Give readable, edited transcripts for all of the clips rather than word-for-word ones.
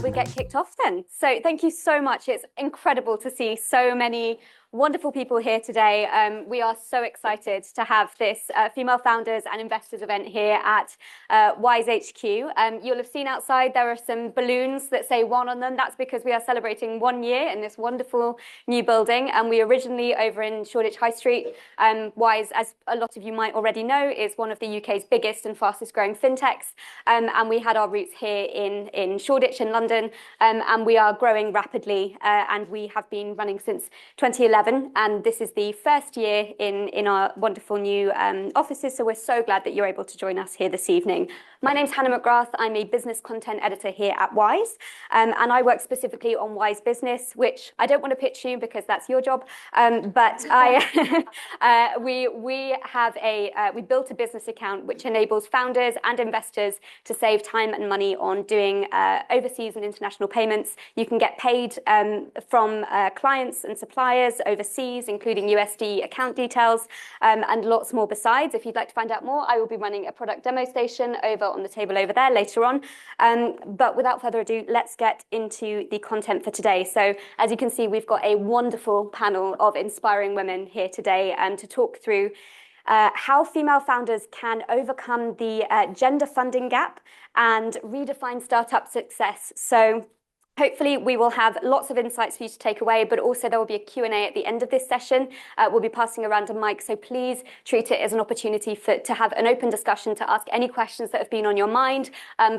we get kicked off then. So thank you so much. It's incredible to see so many wonderful people here today. We are so excited to have this female founders and investors event here at Wise HQ. You'll have seen outside there are some balloons that say one on them. That's because we are celebrating 1 year in this wonderful new building. And we originally over in Shoreditch High Street. Wise, as a lot of you might already know, is one of the UK's biggest and fastest growing fintechs. And we had our roots here in Shoreditch in London. And we are growing rapidly. And we have been running since 2011. And this is the first year in our wonderful new offices. So we're so glad that you're able to join us here this evening. My name's Hannah McGrath. I'm a business content editor here at Wise. And I work specifically on Wise Business, which I don't want to pitch you because that's your job. But we built a business account which enables founders and investors to save time and money on doing overseas and international payments. You can get paid from clients and suppliers overseas, including USD account details, and lots more besides. If you'd like to find out more, I will be running a product demo station over on the table over there later on. But without further ado, let's get into the content for today. So as you can see, we've got a wonderful panel of inspiring women here today to talk through how female founders can overcome the gender funding gap and redefine startup success. So hopefully we will have lots of insights for you to take away, but also there will be a Q&A at the end of this session. We'll be passing around a mic, so please treat it as an opportunity to have an open discussion, to ask any questions that have been on your mind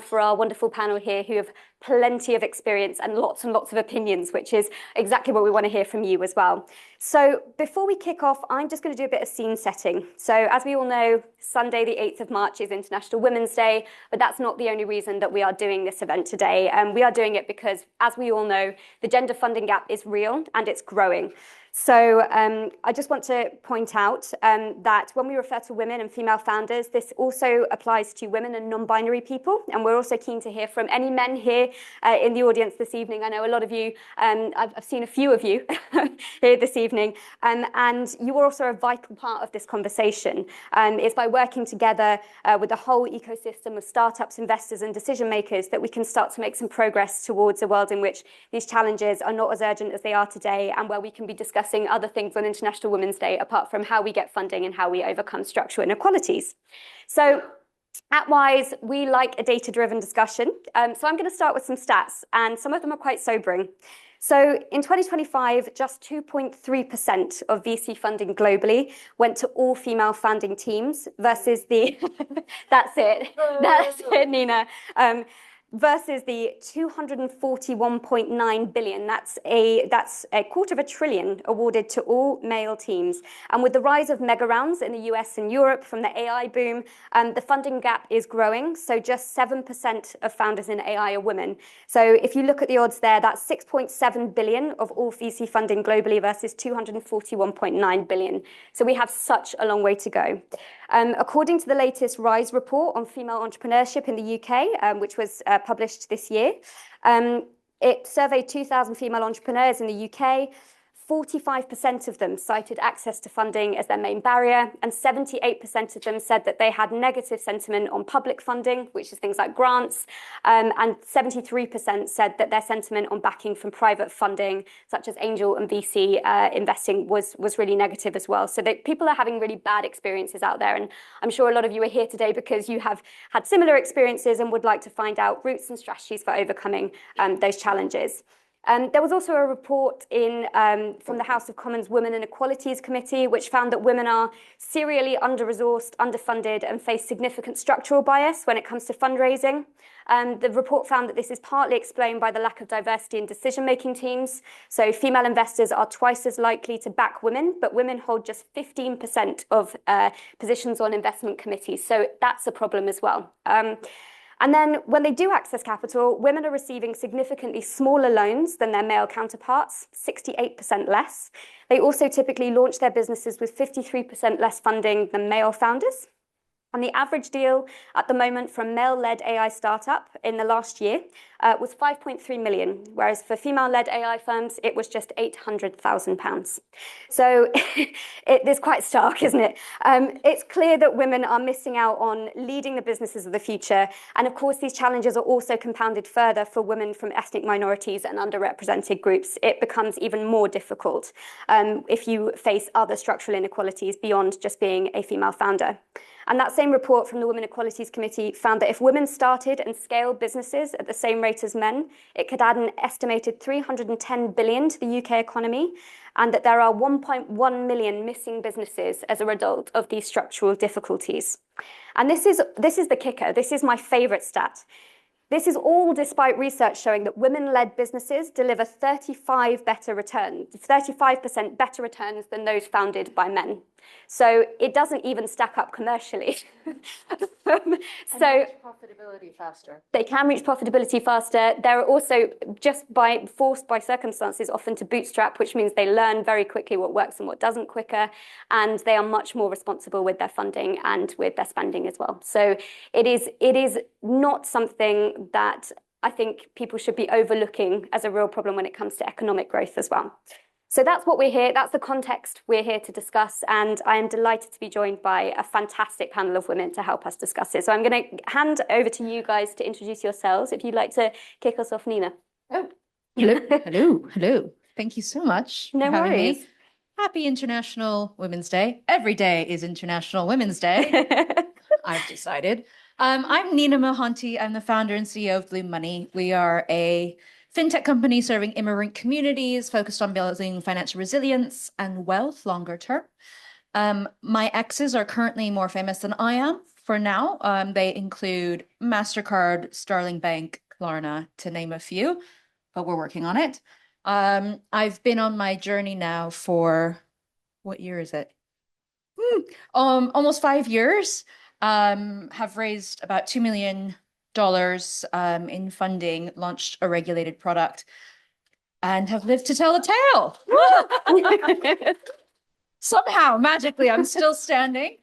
for our wonderful panel here who have plenty of experience and lots of opinions, which is exactly what we want to hear from you as well. So before we kick off, I'm just going to do a bit of scene setting. So as we all know, Sunday, the 8th of March is International Women's Day, but that's not the only reason that we are doing this event today. We are doing it because, as we all know, the gender funding gap is real and it's growing. So I just want to point out that when we refer to women and female founders, this also applies to women and non-binary people. And we're also keen to hear from any men here in the audience this evening. I know a lot of you, I've seen a few of you here this evening. And you are also a vital part of this conversation. It's by working together with the whole ecosystem of startups, investors, and decision makers that we can start to make some progress towards a world in which these challenges are not as urgent as they are today, and where we can be discussing other things on International Women's Day apart from how we get funding and how we overcome structural inequalities. So at Wise, we like a data-driven discussion. So I'm going to start with some stats, and some of them are quite sobering. So in 2025, just 2.3% of VC funding globally went to all female founding teams versus the, that's it, Nina. Versus the 241.9 billion, that's a $250 billion awarded to all male teams. And with the rise of mega rounds in the US and Europe from the AI boom, the funding gap is growing. So just 7% of founders in AI are women. So if you look at the odds there, that's 6.7 billion of all VC funding globally versus 241.9 billion. So we have such a long way to go. According to the latest RISE report on female entrepreneurship in the UK, which was published this year, it surveyed 2,000 female entrepreneurs in the UK. 45% of them cited access to funding as their main barrier, and 78% of them said that they had negative sentiment on public funding, which is things like grants, and 73% said that their sentiment on backing from private funding, such as angel and VC investing, was really negative as well. So people are having really bad experiences out there, and I'm sure a lot of you are here today because you have had similar experiences and would like to find out routes and strategies for overcoming those challenges. There was also a report from the House of Commons Women and Equalities Committee, which found that women are serially under-resourced, underfunded, and face significant structural bias when it comes to fundraising. The report found that this is partly explained by the lack of diversity in decision-making teams. So female investors are twice as likely to back women, but women hold just 15% of positions on investment committees. So that's a problem as well. And then when they do access capital, women are receiving significantly smaller loans than their male counterparts, 68% less. They also typically launch their businesses with 53% less funding than male founders. And the average deal at the moment from male-led AI startup in the last year was 5.3 million, whereas for female-led AI firms, it was just £800,000. So it is quite stark, isn't it? It's clear that women are missing out on leading the businesses of the future. And of course, these challenges are also compounded further for women from ethnic minorities and underrepresented groups. It becomes even more difficult if you face other structural inequalities beyond just being a female founder. And that same report from the Women Equalities Committee found that if women started and scaled businesses at the same rate as men, it could add an estimated 310 billion to the UK economy, and that there are 1.1 million missing businesses as a result of these structural difficulties. And this is the kicker. This is my favorite stat. This is all despite research showing that women-led businesses deliver 35% better returns than those founded by men. So it doesn't even stack up commercially. So profitability faster. They can reach profitability faster. They're also forced by circumstances often to bootstrap, which means they learn very quickly what works and what doesn't quicker, and they are much more responsible with their funding and with their spending as well. So it is not something that I think people should be overlooking as a real problem when it comes to economic growth as well. So that's what we're here. That's the context we're here to discuss. And I am delighted to be joined by a fantastic panel of women to help us discuss it. So I'm going to hand over to you guys to introduce yourselves. If you'd like to kick us off, Nina. Oh, hello. Thank you so much for having me. Happy International Women's Day. Every day is International Women's Day. I've decided. I'm Nina Mohanty. I'm the founder and CEO of Blue Money. We are a fintech company serving immigrant communities focused on building financial resilience and wealth longer term. My exes are currently more famous than I am for now. They include MasterCard, Sterling Bank, Klarna, to name a few, but we're working on it. I've been on my journey now for, what year is it? Almost 5 years. Have raised about $2 million in funding, launched a regulated product, and have lived to tell the tale. Somehow, magically, I'm still standing.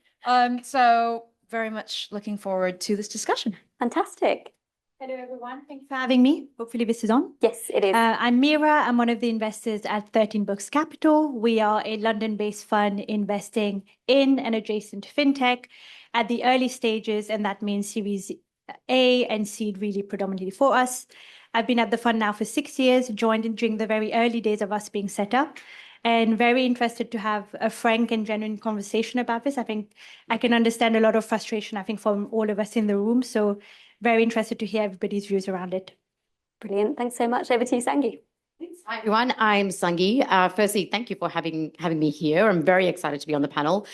So very much looking forward to this discussion. Fantastic. Hello, everyone. Thanks for having me. Hopefully this is on. Yes, it is. I'm Meera. I'm one of the investors at 13 Books Capital. We are a London-based fund investing in and adjacent to fintech at the early stages, and that means Series A and seed really predominantly for us. I've been at the fund now for 6 years, joined during the very early days of us being set up, and very interested to have a frank and genuine conversation about this. I think I can understand a lot of frustration, I think, from all of us in the room. So very interested to hear everybody's views around it. Brilliant. Thanks so much. Over to you, Sangi. Thanks. Hi, everyone. I'm Sangi. Firstly, thank you for having me here. I'm very excited to be on the panel.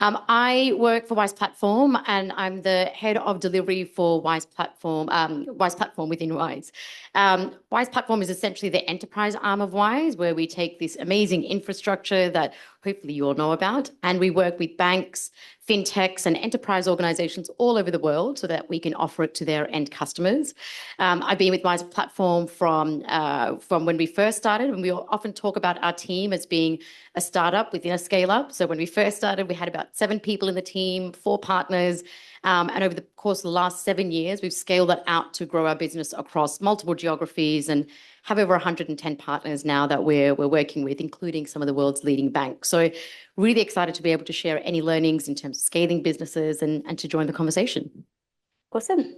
I work for Wise Platform, and I'm the head of delivery for Wise Platform within Wise. Wise Platform is essentially the enterprise arm of Wise, where we take this amazing infrastructure that hopefully you all know about, and we work with banks, fintechs, and enterprise organizations all over the world so that we can offer it to their end customers. I've been with Wise Platform from when we first started, and we often talk about our team as being a startup within a scale-up. So when we first started, we had about 7 people in the team, 4 partners, and over the course of the last 7 years, we've scaled that out to grow our business across multiple geographies and have over 110 partners now that we're working with, including some of the world's leading banks. So really excited to be able to share any learnings in terms of scaling businesses and to join the conversation. Awesome.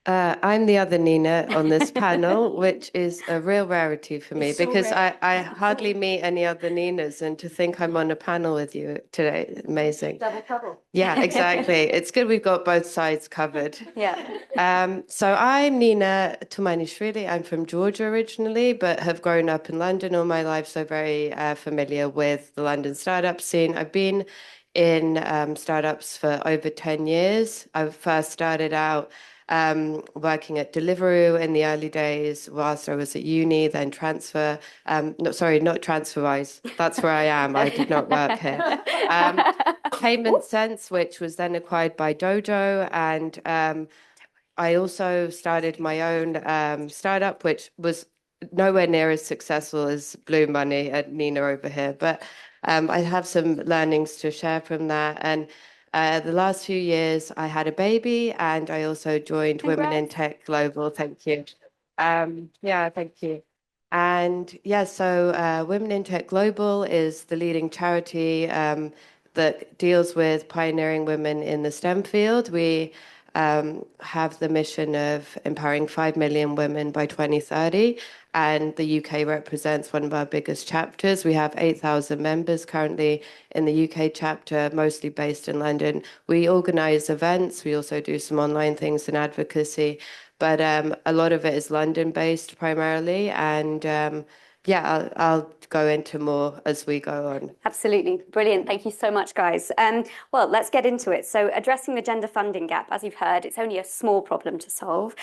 I'm the other Nina on this panel, which is a real rarity for me because I hardly meet any other Ninas, and to think I'm on a panel with you today, amazing. Double trouble. Yeah, exactly. It's good we've got both sides covered. Yeah. So I'm Nina Tumanishvili. I'm from Georgia originally, but have grown up in London all my life, so very familiar with the London startup scene. I've been in startups for over 10 years. I first started out working at Deliveroo in the early days whilst I was at uni, then not TransferWise. That's where I am. I did not work here. Payment Sense, which was then acquired by Dojo. And I also started my own startup, which was nowhere near as successful as Blue Money and Nina over here. But I have some learnings to share from that. And The last few years, I had a baby, and I also joined Women in Congrats. Tech Global. Thank you. Yeah, thank you. And yeah, so Women in Tech Global is the leading charity that deals with pioneering women in the STEM field. We have the mission of empowering 5 million women by 2030, and the UK represents one of our biggest chapters. We have 8,000 members currently in the UK chapter, mostly based in London. We organise events. We also do some online things and advocacy, but a lot of it is London-based primarily, and yeah, I'll go into more as we go on. Absolutely. Brilliant. Thank you so much, guys. Well, let's get into it. So addressing the gender funding gap, as you've heard, it's only a small problem to solve.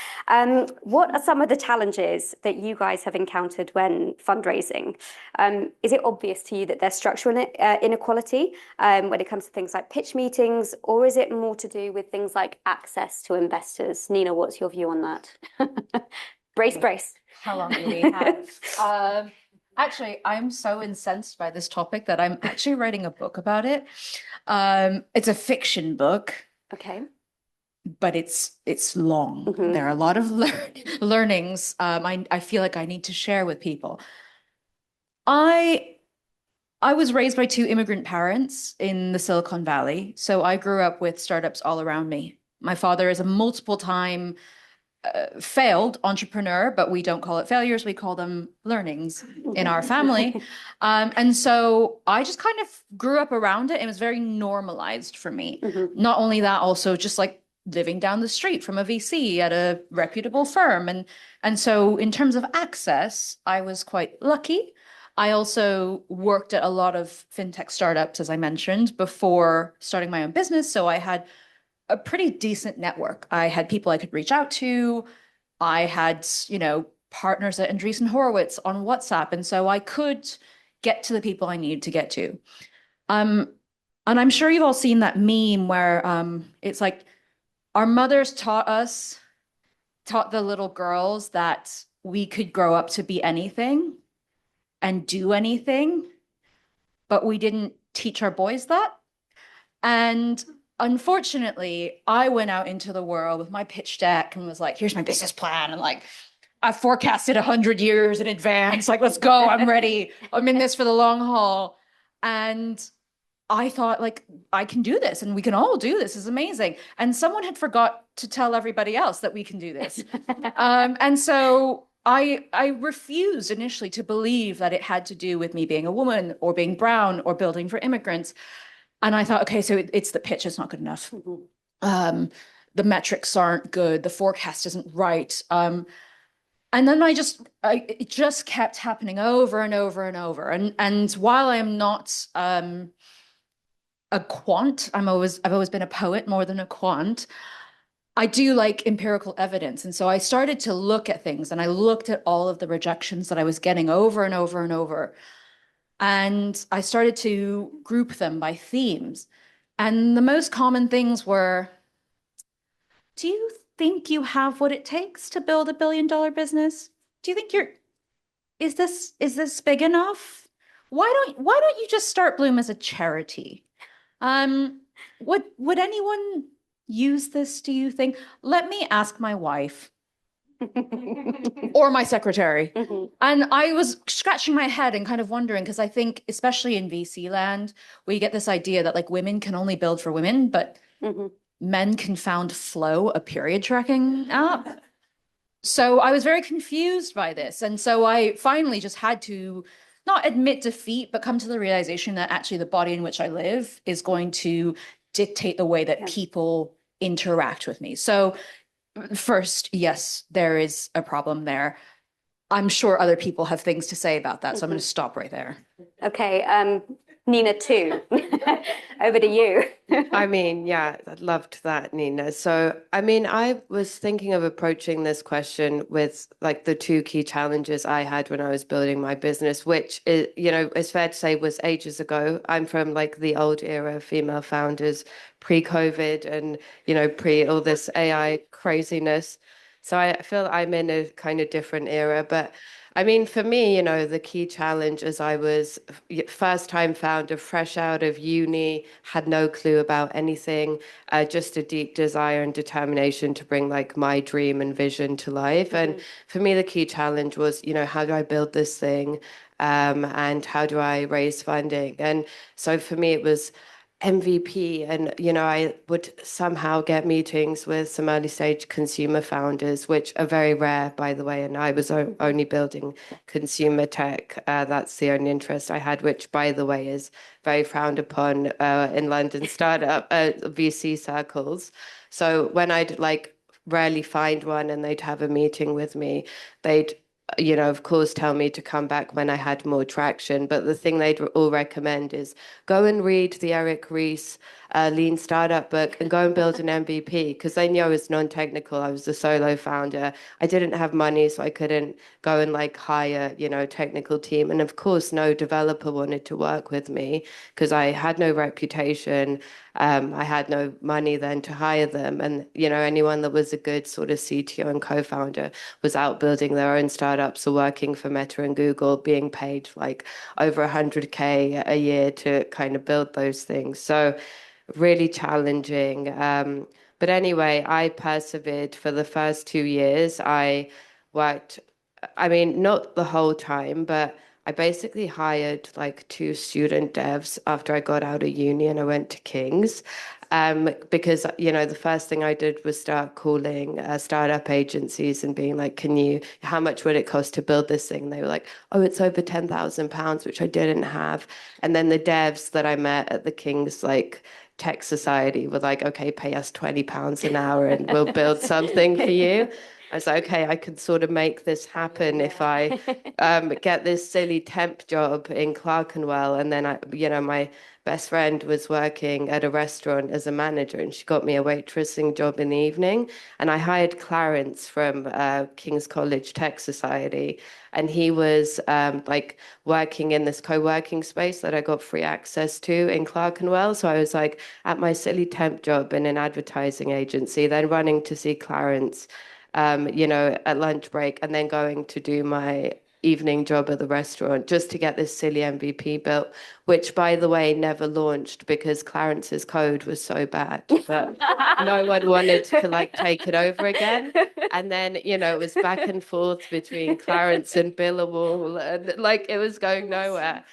What are some of the challenges that you guys have encountered when fundraising? Is it obvious to you that there's structural inequality when it comes to things like pitch meetings, or is it more to do with things like access to investors? Nina, what's your view on that? Brace, brace. How long do we have? Actually, I'm so incensed by this topic that I'm actually writing a book about it. It's a fiction book, Okay. but it's long. There are a lot of learnings I feel like I need to share with people. I was raised by two immigrant parents in the Silicon Valley, so I grew up with startups all around me. My father is a multiple-time failed entrepreneur, but we don't call it failures, we call them learnings in our family. And so I just kind of grew up around it. It was very normalized for me. Not only that, also just like living down the street from a VC at a reputable firm. And so in terms of access, I was quite lucky. I also worked at a lot of fintech startups, as I mentioned, before starting my own business. So I had a pretty decent network. I had people I could reach out to. I had, partners at Andreessen Horowitz on WhatsApp. And so I could get to the people I needed to get to. And I'm sure you've all seen that meme where it's like our mothers taught the little girls that we could grow up to be anything and do anything, but we didn't teach our boys that. And unfortunately, I went out into the world with my pitch deck and was like, here's my business plan. And like, I forecasted 100 years in advance. Like, let's go. I'm ready. I'm in this for the long haul. And I thought, like, I can do this and we can all do this. It's amazing. And someone had forgot to tell everybody else that we can do this. And so I refused initially to believe that it had to do with me being a woman or being brown or building for immigrants. And I thought, okay, so it's the pitch, it's not good enough. The metrics aren't good. The forecast isn't right. And then it just kept happening over and over and over. And while I am not a quant, I've always been a poet more than a quant. I do like empirical evidence. And so I started to look at things, and I looked at all of the rejections that I was getting over and over and over. And I started to group them by themes. And the most common things were, do you think you have what it takes to build $1 billion business? Do you think is this big enough? Why don't you just start Bloom as a charity? Would anyone use this, do you think? Let me ask my wife. Or my secretary. And I was scratching my head and kind of wondering, because I think, especially in VC land, we get this idea that like women can only build for women, but men can found Flow, a period tracking app. So I was very confused by this. And so I finally just had to not admit defeat, but come to the realization that actually the body in which I live is going to dictate the way that people interact with me. So first, yes, there is a problem there. I'm sure other people have things to say about that, so I'm going to stop right there. Okay, Nina too. Over to you. I mean, yeah, I loved that, Nina. So, I mean, I was thinking of approaching this question with like the two key challenges I had when I was building my business, which is, it's fair to say was ages ago. I'm from like the old era of female founders, pre-COVID and, pre all this AI craziness. So I feel I'm in a kind of different era, but I mean, for me, the key challenge is I was first time founder, fresh out of uni, had no clue about anything, just a deep desire and determination to bring like my dream and vision to life. And for me, the key challenge was, how do I build this thing? And how do I raise funding? And so for me, it was MVP. And, I would somehow get meetings with some early stage consumer founders, which are very rare, by the way. And I was only building consumer tech. That's the only interest I had, which, by the way, is very frowned upon in London startup VC circles. So when I'd like rarely find one and they'd have a meeting with me, they'd of course, tell me to come back when I had more traction. But the thing they'd all recommend is go and read the Eric Ries Lean Startup book and go and build an MVP, because they knew I was non-technical. I was a solo founder. I didn't have money, so I couldn't go and like hire, technical team. And of course, no developer wanted to work with me because I had no reputation. I had no money then to hire them. And, anyone that was a good sort of CTO and co-founder was out building their own startups or working for Meta and Google, being paid like over 100K a year to kind of build those things. So really challenging. But anyway, I persevered for the first 2 years. I worked, I mean, not the whole time, but I basically hired like 2 student devs after I got out of uni and I went to King's. Because, the first thing I did was start calling startup agencies and being like, how much would it cost to build this thing? And they were like, oh, it's over £10,000, which I didn't have. And then the devs that I met at the King's, like, Tech Society were like, okay, pay us £20 an hour and we'll build something for you. I was like, okay, I could sort of make this happen if I get this silly temp job in Clerkenwell. And then my best friend was working at a restaurant as a manager and she got me a waitressing job in the evening. And I hired Clarence from King's College Tech Society. And he was like working in this co-working space that I got free access to in Clerkenwell. So I was like at my silly temp job in an advertising agency, then running to see Clarence, at lunch break, and then going to do my evening job at the restaurant just to get this silly MVP built, which, by the way, never launched because Clarence's code was so bad that no one wanted to like take it over again. And then, it was back and forth between Clarence and Billawall, and like it was going nowhere.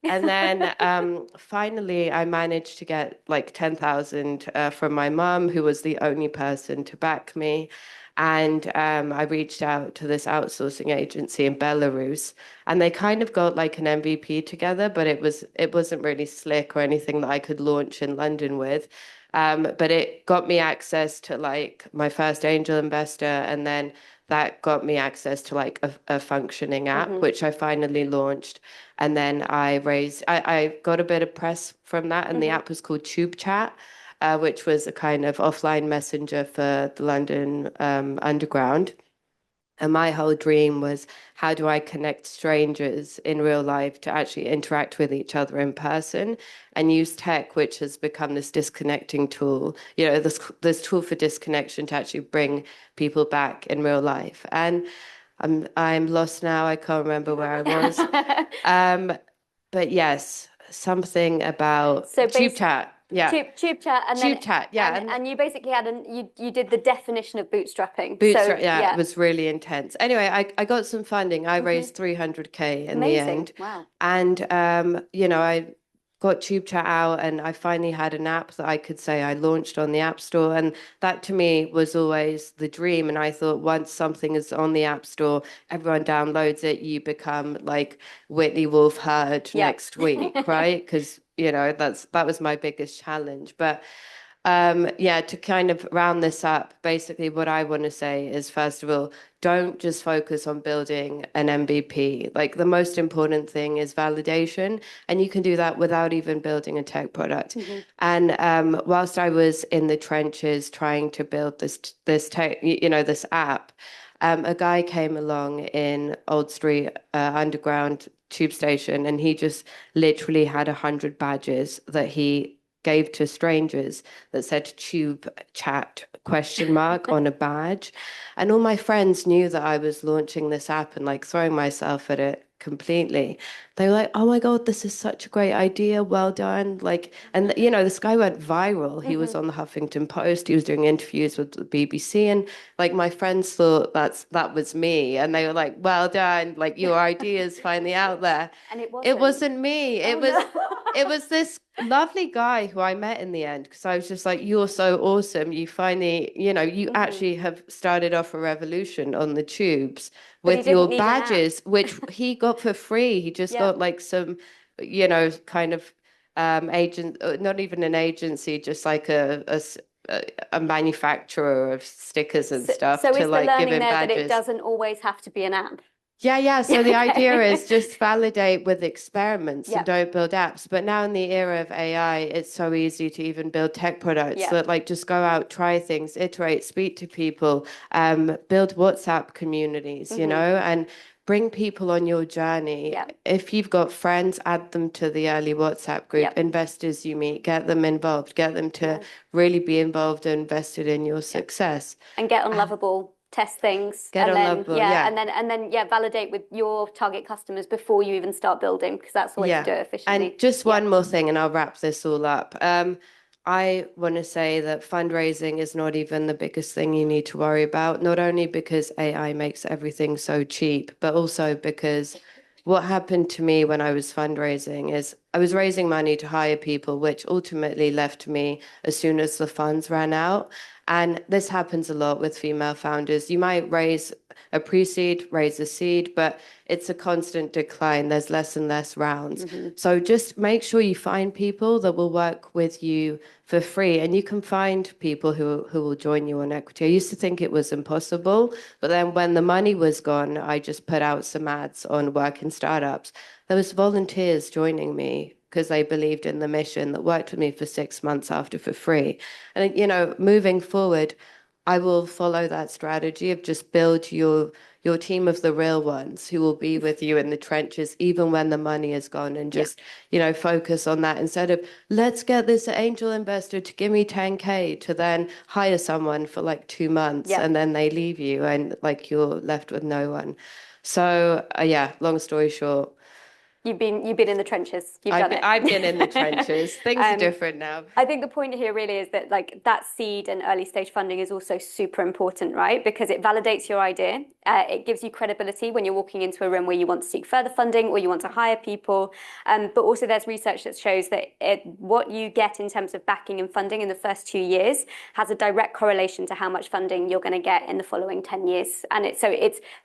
And then finally, I managed to get like 10,000 from my mum, who was the only person to back me. And I reached out to this outsourcing agency in Belarus, and they kind of got like an MVP together, but it wasn't really slick or anything that I could launch in London with. But it got me access to like my first angel investor, and then that got me access to like a functioning app, which I finally launched. And then I got a bit of press from that, and the app was called Tube Chat. Which was a kind of offline messenger for the London Underground. And my whole dream was, how do I connect strangers in real life to actually interact with each other in person and use tech, which has become this disconnecting tool, this tool for disconnection to actually bring people back in real life. And I'm lost now. I can't remember where I was. But yes, something about Tube Chat. Yeah. Tube Chat, and Tube Chat, yeah. And you basically had you did the definition of bootstrapping. Yeah, it was really intense. Anyway, I got some funding. I raised 300K in the end. Wow. And I got Tube Chat out, and I finally had an app that I could say I launched on the App Store. And that to me was always the dream. And I thought once something is on the App Store, everyone downloads it, you become like Whitney Wolf Herd next week, right? Because that was my biggest challenge. But to kind of round this up, basically what I want to say is, first of all, don't just focus on building an MVP. Like, the most important thing is validation, and you can do that without even building a tech product. And whilst I was in the trenches trying to build this tech, this app, a guy came along in Old Street Underground tube station, and he just literally had 100 badges that he gave to strangers that said tube chat ? On a badge. And all my friends knew that I was launching this app and like throwing myself at it completely. They were like, oh my God, this is such a great idea. Well done. Like, and you know, this guy went viral. He was on the Huffington Post. He was doing interviews with the BBC. And like my friends thought that was me. And they were like, well done. Like your idea is finally out there. And It wasn't me. Oh, It was no. it was this lovely guy who I met in the end, because I was just like, you're so awesome. You finally, you know, you actually have started off a revolution on the tubes But he with your didn't need an app. badges, which he got for free. He just Yeah. got like some, you know, kind of agent, not even an agency, just like a manufacturer of stickers and stuff So to is the like give learning him there that it badges. doesn't always have to be an app? Yeah. So the idea Okay. is just validate with experiments Yep. and don't build apps. But now in the era of AI, it's so easy to even build tech products Yep. that like just go out, try things, iterate, speak to people, build WhatsApp communities, you know, and bring people on your journey. Yep. If you've got friends, add them to the early WhatsApp group, Yep. investors you meet, get them involved, get them to really be involved and invested in your success. And get on Lovable, test things, Get and on then Lovable, yeah. and then validate with your target customers before you even start building, because that's the way to do it efficiently. And just one more thing, and I'll wrap this all up. I want to say that fundraising is not even the biggest thing you need to worry about, not only because AI makes everything so cheap, but also because what happened to me when I was fundraising is I was raising money to hire people, which ultimately left me as soon as the funds ran out. And this happens a lot with female founders. You might raise a pre-seed, raise a seed, but it's a constant decline. There's less and less rounds. So just make sure you find people that will work with you for free. And you can find people who will join you on equity. I used to think it was impossible, but then when the money was gone, I just put out some ads on work in startups. There was volunteers joining me because they believed in the mission, that worked with me for 6 months after for free. And, you know, moving forward, I will follow that strategy of just build your team of the real ones who will be with you in the trenches, even when the money is gone, and just, you know, focus on that instead of let's get this angel investor to give me 10K to then hire someone for like 2 months and then they leave you and like you're left with no one. So long story short, You've been in the trenches. You've done it. I've been in the trenches. Things are different now. I think the point here really is that like that seed and early stage funding is also super important, right? Because it validates your idea. It gives you credibility when you're walking into a room where you want to seek further funding or you want to hire people. But also there's research that shows that what you get in terms of backing and funding in the first 2 years has a direct correlation to how much funding you're going to get in the following 10 years. And it's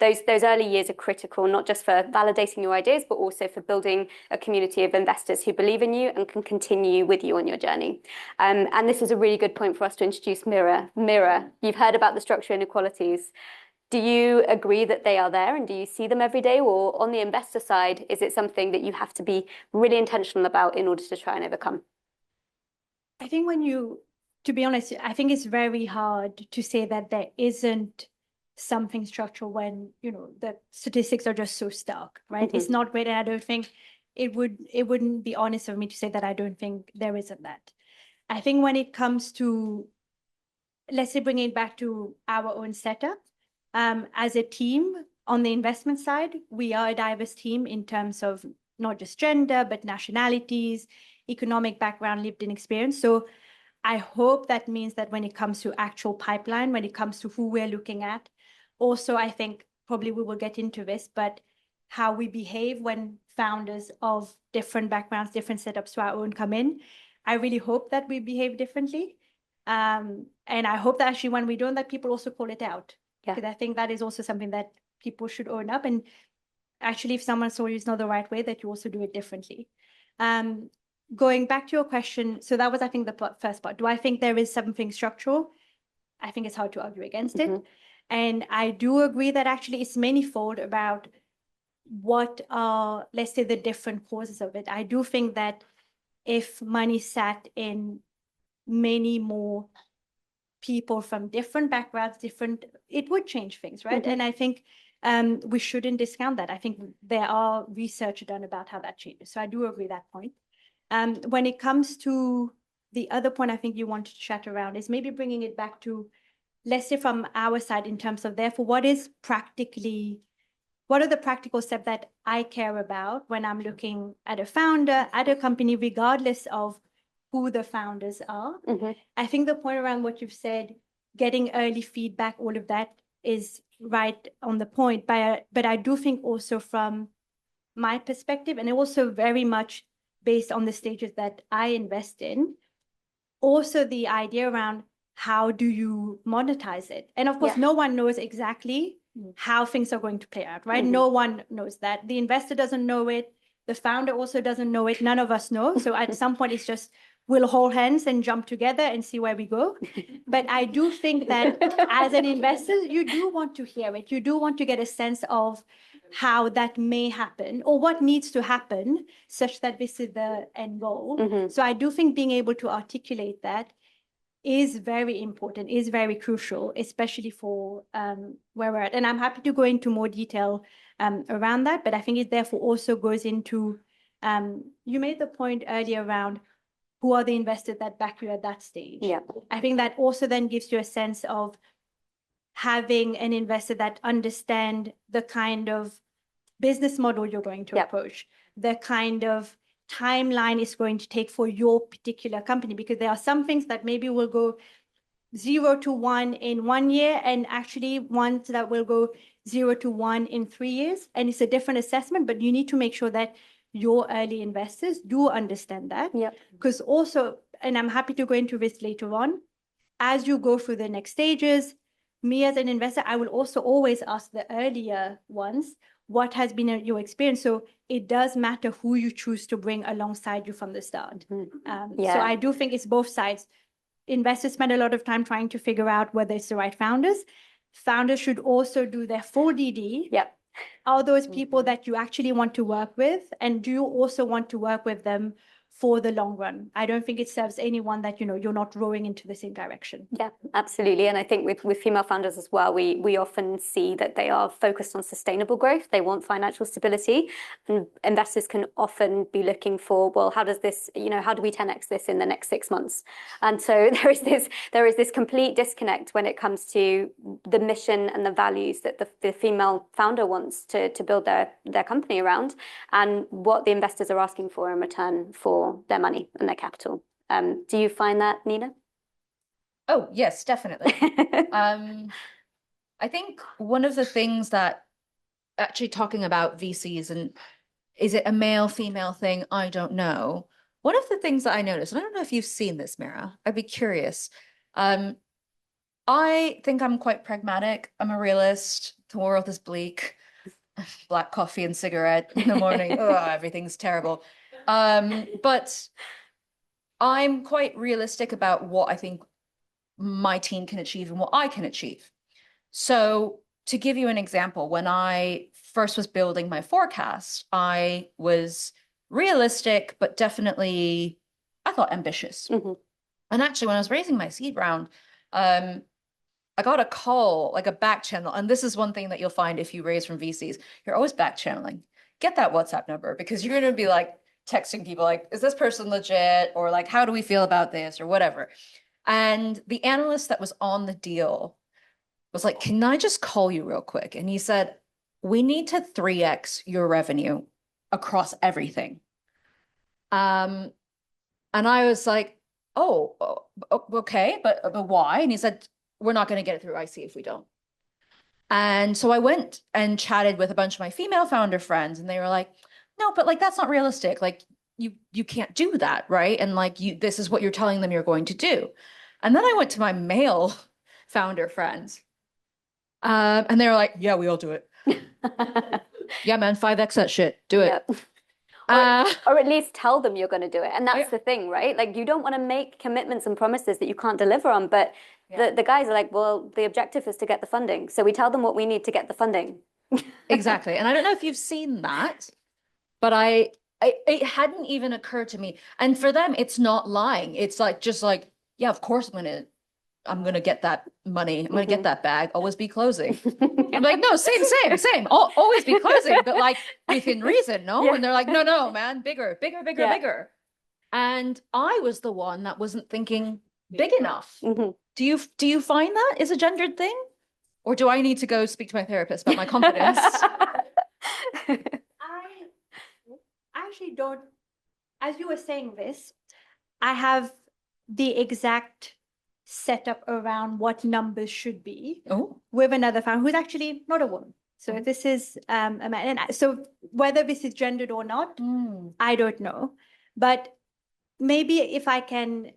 those early years are critical, not just for validating your ideas, but also for building a community of investors who believe in you and can continue with you on your journey. And this is a really good point for us to introduce Meera. Meera, you've heard about the structural inequalities. Do you agree that they are there and do you see them every day? Or on the investor side, is it something that you have to be really intentional about in order to try and overcome? I think to be honest, I think it's very hard to say that there isn't something structural when, you know, the statistics are just so stark, right? It's not great. And I don't think it wouldn't be honest of me to say that I don't think there isn't that. I think when it comes to, let's say, bringing it back to our own setup, as a team on the investment side, we are a diverse team in terms of not just gender, but nationalities, economic background, lived in experience. So I hope that means that when it comes to actual pipeline, when it comes to who we're looking at, also, I think probably we will get into this, but how we behave when founders of different backgrounds, different setups to our own come in, I really hope that we behave differently. And I hope that actually when we don't, that people also call it out. Because I think that is also something that people should own up. And actually, if someone saw you is not the right way, that you also do it differently. Going back to your question, so that was, I think, the first part. Do I think there is something structural? I think it's hard to argue against it. And I do agree that actually it's manifold about what are, let's say, the different causes of it. I do think that if money sat in many more people from different backgrounds, it would change things, right? And I think we shouldn't discount that. I think there are research done about how that changes. So I do agree that point. When it comes to the other point I think you wanted to chat around is maybe bringing it back to, let's say from our side in terms of therefore, what are the practical steps that I care about when I'm looking at a founder, at a company, regardless of who the founders are? I think the point around what you've said, getting early feedback, all of that is right on the point. But I do think also from my perspective, and also very much based on the stages that I invest in, also the idea around how do you monetize it? And of course, no one knows exactly how things are going to play out, right? No one knows that. The investor doesn't know it. The founder also doesn't know it. None of us know. So at some point, it's just, we'll hold hands and jump together and see where we go. But I do think that as an investor, you do want to hear it. You do want to get a sense of how that may happen or what needs to happen such that this is the end goal. So I do think being able to articulate that is very important, is very crucial, especially for where we're at. And I'm happy to go into more detail around that, but I think it therefore also goes into, you made the point earlier around who are the investors that back you at that stage. I think that also then gives you a sense of having an investor that understand the kind of business model you're going to approach, the kind of timeline it's going to take for your particular company, because there are some things that maybe will go 0 to 1 in 1 year, and actually ones that will go 0 to 1 in 3 years. And it's a different assessment, but you need to make sure that your early investors do understand that. Because also, and I'm happy to go into this later on, as you go through the next stages, me as an investor, I will also always ask the earlier ones, what has been your experience? So it does matter who you choose to bring alongside you from the start. So I do think it's both sides. Investors spend a lot of time trying to figure out whether it's the right founders. Founders should also do their full DD. Are those people that you actually want to work with? And do you also want to work with them for the long run? I don't think it serves anyone that, you're not rowing into the same direction. Yeah, absolutely. And I think with female founders as well, we often see that they are focused on sustainable growth. They want financial stability, and investors can often be looking for, well, how does this, how do we 10x this in the next 6 months? And so there is this complete disconnect when it comes to the mission and the values that the female founder wants to build their company around, and what the investors are asking for in return for their money and their capital. Do you find that, Nina? Oh, yes, definitely. I think one of the things that, actually talking about VCs, and is it a male, female thing? I don't know. One of the things that I noticed, and I don't know if you've seen this, Meera, I'd be curious. I think I'm quite pragmatic. I'm a realist. The world is bleak. Black coffee and cigarette in the morning. Oh, everything's terrible. But I'm quite realistic about what I think my team can achieve and what I can achieve. So to give you an example, when I first was building my forecast, I was realistic, but definitely, I thought, ambitious. And actually, when I was raising my seed round, I got a call, like a back channel. And this is one thing that you'll find if you raise from VCs. You're always back channeling. Get that WhatsApp number, because you're going to be like texting people like, is this person legit? Or like, how do we feel about this? Or whatever. And the analyst that was on the deal was like, can I just call you real quick? And he said, we need to 3x your revenue across everything. And I was like, oh, okay, but why? And he said, we're not going to get it through IC if we don't. And so I went and chatted with a bunch of my female founder friends, and they were like, no, but like, that's not realistic. Like you can't do that, right? And like this is what you're telling them you're going to do. And then I went to my male founder friends, and they were like, yeah, we all do it. Yeah, man, 5x that shit, do it. Or at least tell them you're going to do it. And that's the thing, right? Like, you don't want to make commitments and promises that you can't deliver on. But the guys are like, well, the objective is to get the funding. So we tell them what we need to get the funding. Exactly. And I don't know if you've seen that, but it hadn't even occurred to me. And for them, it's not lying. It's like, just like, yeah, of course I'm gonna get that money. I'm gonna get that bag. Always be closing. I'm like, no, same. Always be closing, but like within reason, no? And they're like, no, man, bigger. And I was the one that wasn't thinking big enough. Mhm. Do you find that is a gendered thing? Or do I need to go speak to my therapist about my confidence? I actually don't, as you were saying this, I have the exact setup around what numbers should be Oh, with another founder who's actually not a woman. So this is a man. And so whether this is gendered or not, I don't know. But maybe if I can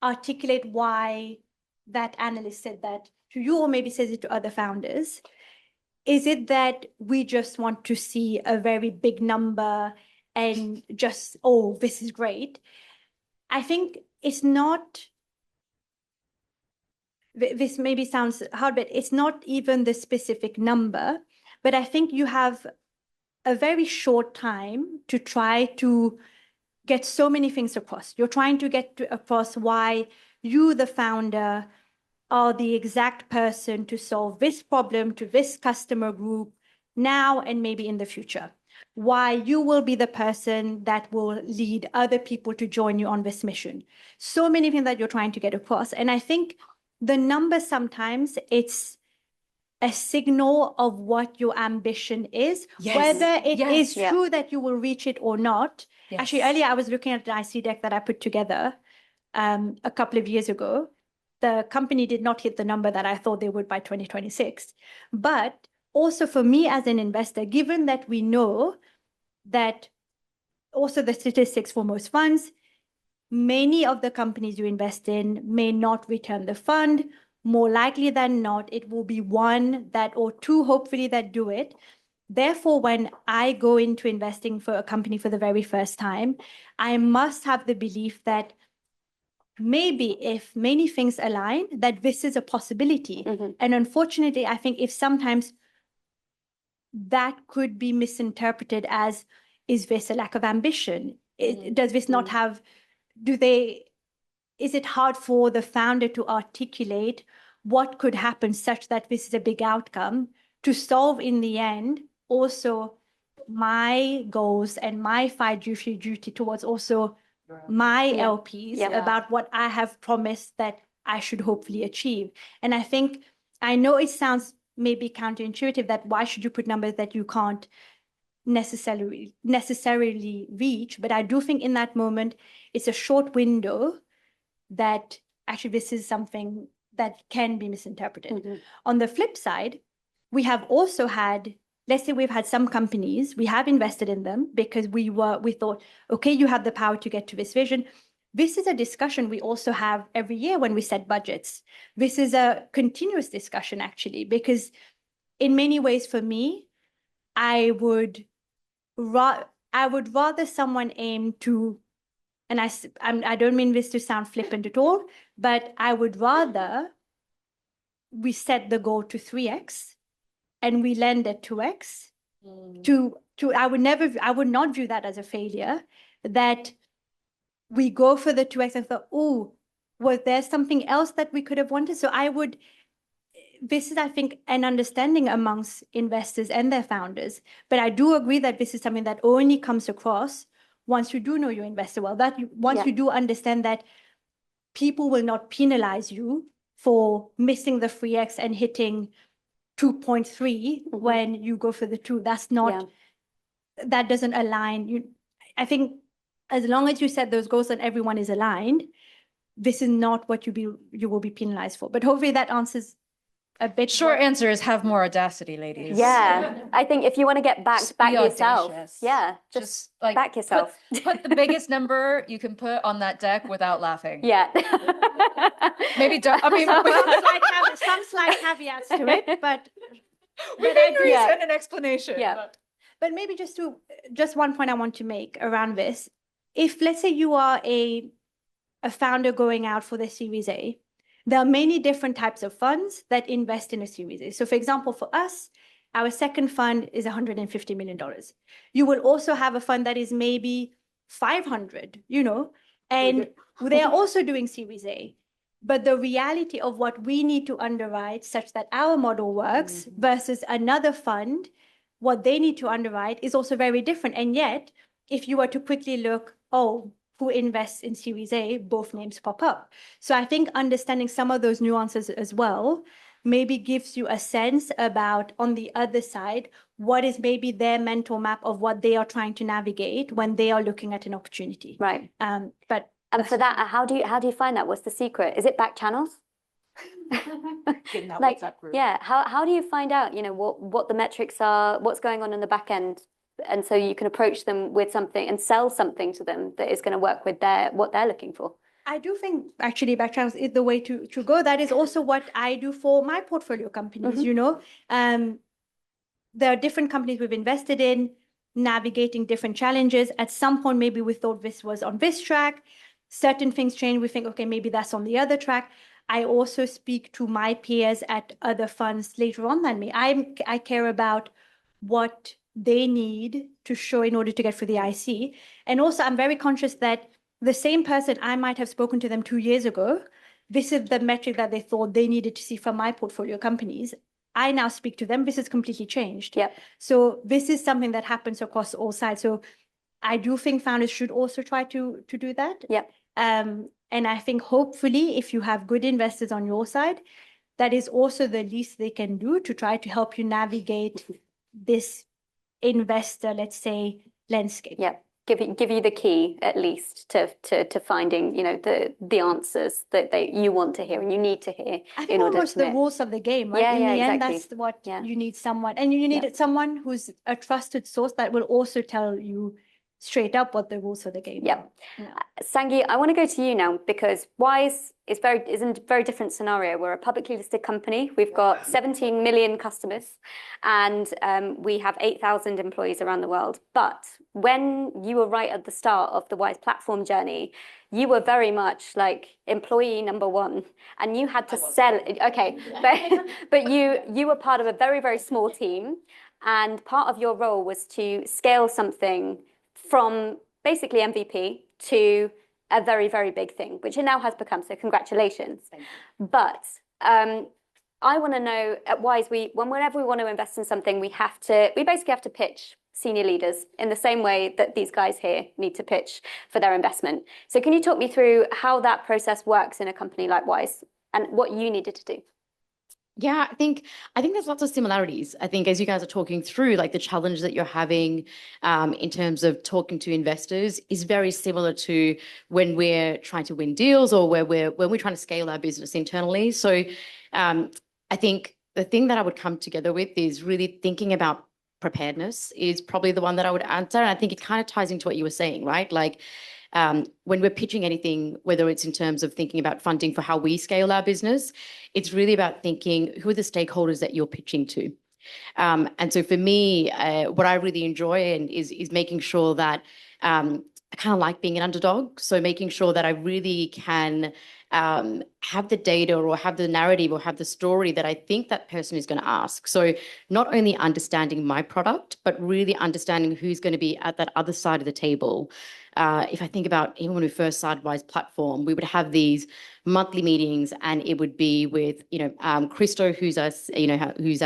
articulate why that analyst said that to you, or maybe says it to other founders, is it that we just want to see a very big number and just, oh, this is great? I think it's not, this maybe sounds hard, but it's not even the specific number. But I think you have a very short time to try to get so many things across. You're trying to get across why you, the founder, are the exact person to solve this problem to this customer group now and maybe in the future. Why you will be the person that will lead other people to join you on this mission. So many things that you're trying to get across. And I think the number sometimes it's a signal of what your ambition is, Yes. whether it is Yeah. true that you will reach it or not. Actually, earlier I was looking at the IC deck that I put together a couple of years ago. The company did not hit the number that I thought they would by 2026. But also for me as an investor, given that we know that also the statistics for most funds, many of the companies you invest in may not return the fund. More likely than not, it will be one that or two, hopefully, that do it. Therefore, when I go into investing for a company for the very first time, I must have the belief that maybe if many things align, that this is a possibility. And unfortunately, I think if sometimes that could be misinterpreted as, is this a lack of ambition? Does this not have, is it hard for the founder to articulate what could happen such that this is a big outcome to solve in the end also my goals and my fiduciary duty towards also my LPs about what I have promised that I should hopefully achieve. And I think, I know it sounds maybe counterintuitive that why should you put numbers that you can't necessarily reach, but I do think in that moment, it's a short window that actually this is something that can be misinterpreted. On the flip side, we have also had, let's say we've had some companies, we have invested in them because we thought, okay, you have the power to get to this vision. This is a discussion we also have every year when we set budgets. This is a continuous discussion actually, because in many ways for me, I would rather someone aim to, and I don't mean this to sound flippant at all, but I would rather we set the goal to 3x and we land at 2x. I would not view that as a failure, that we go for the 2x and thought, oh, was there something else that we could have wanted? So this is, I think, an understanding amongst investors and their founders. But I do agree that this is something that only comes across once you do know your investor well, once you do understand that people will not penalize you for missing the 3x and hitting 2.3 when you go for the 2. That's not, that doesn't align. I think as long as you set those goals and everyone is aligned, this is not what you will be penalized for. But hopefully that answers a bit. Short answer is have more audacity, ladies. Yeah, I think if you want to get backed, back be yourself. audacious. Yeah, Just like back yourself. Put the biggest number you can put on that deck without laughing. Yeah. Maybe don't. I mean, some slight caveats to it, but we need reason and explanation. Yeah. But maybe just one point I want to make around this. If let's say you are a founder going out for the Series A, there are many different types of funds that invest in a Series A. So for example, for us, our second fund is $150 million. You will also have a fund that is maybe 500, and they are also doing Series A. But the reality of what we need to underwrite such that our model works versus another fund, what they need to underwrite is also very different. And yet if you were to quickly look, oh, who invests in Series A, both names pop up. So I think understanding some of those nuances as well maybe gives you a sense about, on the other side, what is maybe their mental map of what they are trying to navigate when they are looking at an opportunity. Right. But And for that, how do you find that? What's the secret? Is it back channels? Like, yeah, how do you find out, what the metrics are, what's going on in the back end, and so you can approach them with something and sell something to them that is going to work with what they're looking for? I do think actually back channels is the way to go. That is also what I do for my portfolio companies. There are different companies we've invested in, navigating different challenges. At some point, maybe we thought this was on this track. Certain things change. We think, okay, maybe that's on the other track. I also speak to my peers at other funds later on than me. I care about what they need to show in order to get through the IC. And also, I'm very conscious that the same person, I might have spoken to them 2 years ago. This is the metric that they thought they needed to see from my portfolio companies. I now speak to them. This has completely changed. Yep. So this is something that happens across all sides. So I do think founders should also try to do that. Yep. And I think hopefully if you have good investors on your side, that is also the least they can do to try to help you navigate this investor, let's say, landscape. Yep. Give you the key at least to finding, the answers that you want to hear and you need to hear. I think almost the rules of the game, right? Yeah, In the end, exactly. that's what you need someone, and you need someone who's a trusted source that will also tell you straight up what the rules of the game are. Yeah. Sangi, I want to go to you now because Wise is in a very different scenario. We're a publicly listed company. We've got 17 million customers and we have 8,000 employees around the world. But when you were right at the start of the Wise platform journey, you were very much like employee number one and you had to sell. Okay, but you were part of a very, very small team and part of your role was to scale something from basically MVP to a very, very big thing, which it now has become. So congratulations. But I want to know at Wise, whenever we want to invest in something, we basically have to pitch senior leaders in the same way that these guys here need to pitch for their investment. So can you talk me through how that process works in a company like Wise and what you needed to do? Yeah, I think there's lots of similarities. I think as you guys are talking through, like the challenge that you're having in terms of talking to investors is very similar to when we're trying to win deals or when we're trying to scale our business internally. So I think the thing that I would come together with is really thinking about preparedness is probably the one that I would answer. And I think it kind of ties into what you were saying, right? Like when we're pitching anything, whether it's in terms of thinking about funding for how we scale our business, it's really about thinking who are the stakeholders that you're pitching to. And so for me, what I really enjoy is making sure that I kind of like being an underdog. So making sure that I really can have the data or have the narrative or have the story that I think that person is going to ask. So not only understanding my product, but really understanding who's going to be at that other side of the table. If I think about even when we first started Wise Platform, we would have these monthly meetings, and it would be with Christo, who's our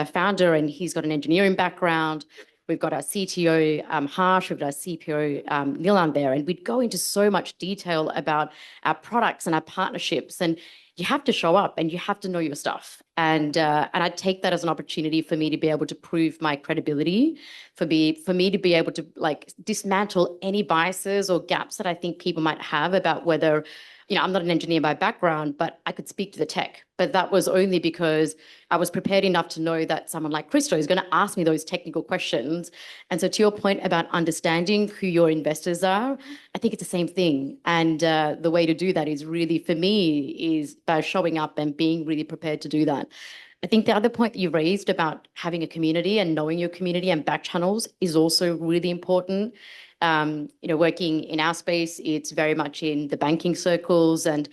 founder, and he's got an engineering background. We've got our CTO, Harsh, we've got our CPO, Nilan there, and we'd go into so much detail about our products and our partnerships, and you have to show up and you have to know your stuff. And I take that as an opportunity for me to be able to prove my credibility, for me to be able to like dismantle any biases or gaps that I think people might have about whether, I'm not an engineer by background, but I could speak to the tech. But that was only because I was prepared enough to know that someone like Christo is going to ask me those technical questions. And so to your point about understanding who your investors are, I think it's the same thing. And the way to do that is really, for me, is by showing up and being really prepared to do that. I think the other point that you raised about having a community and knowing your community and back channels is also really important. Working in our space, it's very much in the banking circles, and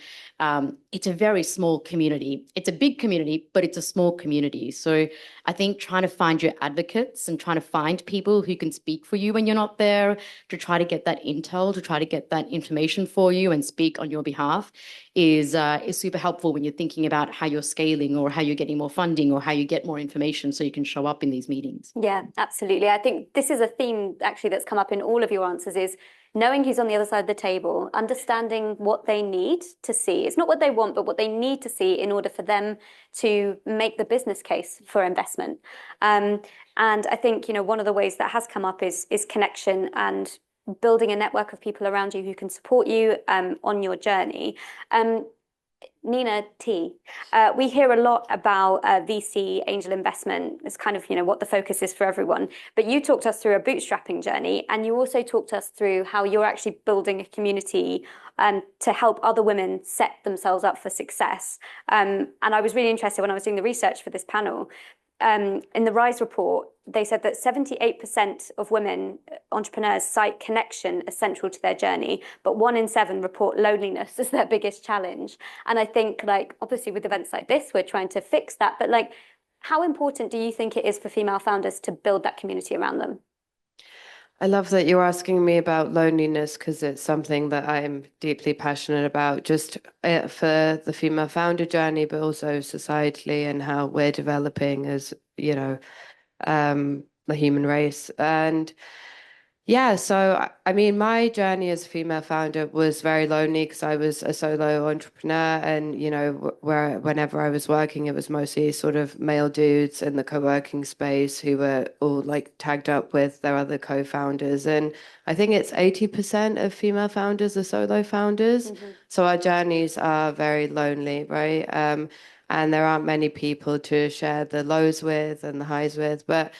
it's a very small community. It's a big community, but it's a small community. So I think trying to find your advocates and trying to find people who can speak for you when you're not there, to try to get that intel, to try to get that information for you and speak on your behalf is super helpful when you're thinking about how you're scaling or how you're getting more funding or how you get more information so you can show up in these meetings. Yeah, absolutely. I think this is a theme actually that's come up in all of your answers is knowing who's on the other side of the table, understanding what they need to see. It's not what they want, but what they need to see in order for them to make the business case for investment. And I think, one of the ways that has come up is connection and building a network of people around you who can support you on your journey. Nina T, we hear a lot about VC angel investment. It's kind of, what the focus is for everyone. But you talked us through a bootstrapping journey, and you also talked us through how you're actually building a community to help other women set themselves up for success. And I was really interested when I was doing the research for this panel. In the RISE report, they said that 78% of women entrepreneurs cite connection as central to their journey, but 1 in 7 report loneliness as their biggest challenge. And I think, obviously with events like this, we're trying to fix that. But how important do you think it is for female founders to build that community around them? I love that you're asking me about loneliness because it's something that I'm deeply passionate about, just for the female founder journey, but also societally and how we're developing as, the human race. And yeah, so I mean, my journey as a female founder was very lonely because I was a solo entrepreneur, and whenever I was working, it was mostly sort of male dudes in the co-working space who were all tagged up with their other co-founders. And I think it's 80% of female founders are solo founders. Mm-hmm. So our journeys are very lonely, right? And there aren't many people to share the lows with and the highs with, but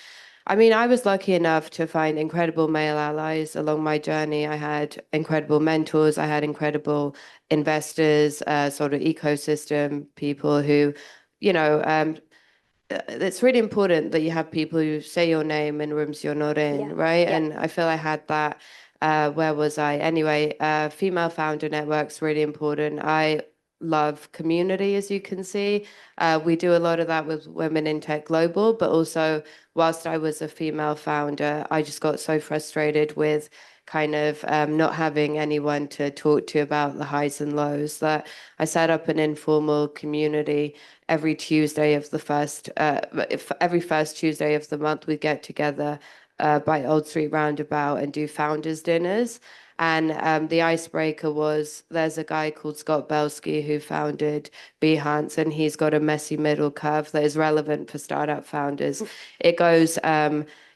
I mean, I was lucky enough to find incredible male allies along my journey. I had incredible mentors. I had incredible investors, sort of ecosystem people who, it's really important that you have people who say your name in rooms you're not in, right? Yeah. And I feel I had that. Where was I? Anyway, female founder network's really important. I love community, as you can see. We do a lot of that with Women in Tech Global, but also whilst I was a female founder, I just got so frustrated with kind of not having anyone to talk to about the highs and lows that I set up an informal community every Tuesday of the every first Tuesday of the month. We get together by Old Street Roundabout and do founders dinners. And the icebreaker was, there's a guy called Scott Belsky who founded Behance, and he's got a messy middle curve that is relevant for startup founders. It goes,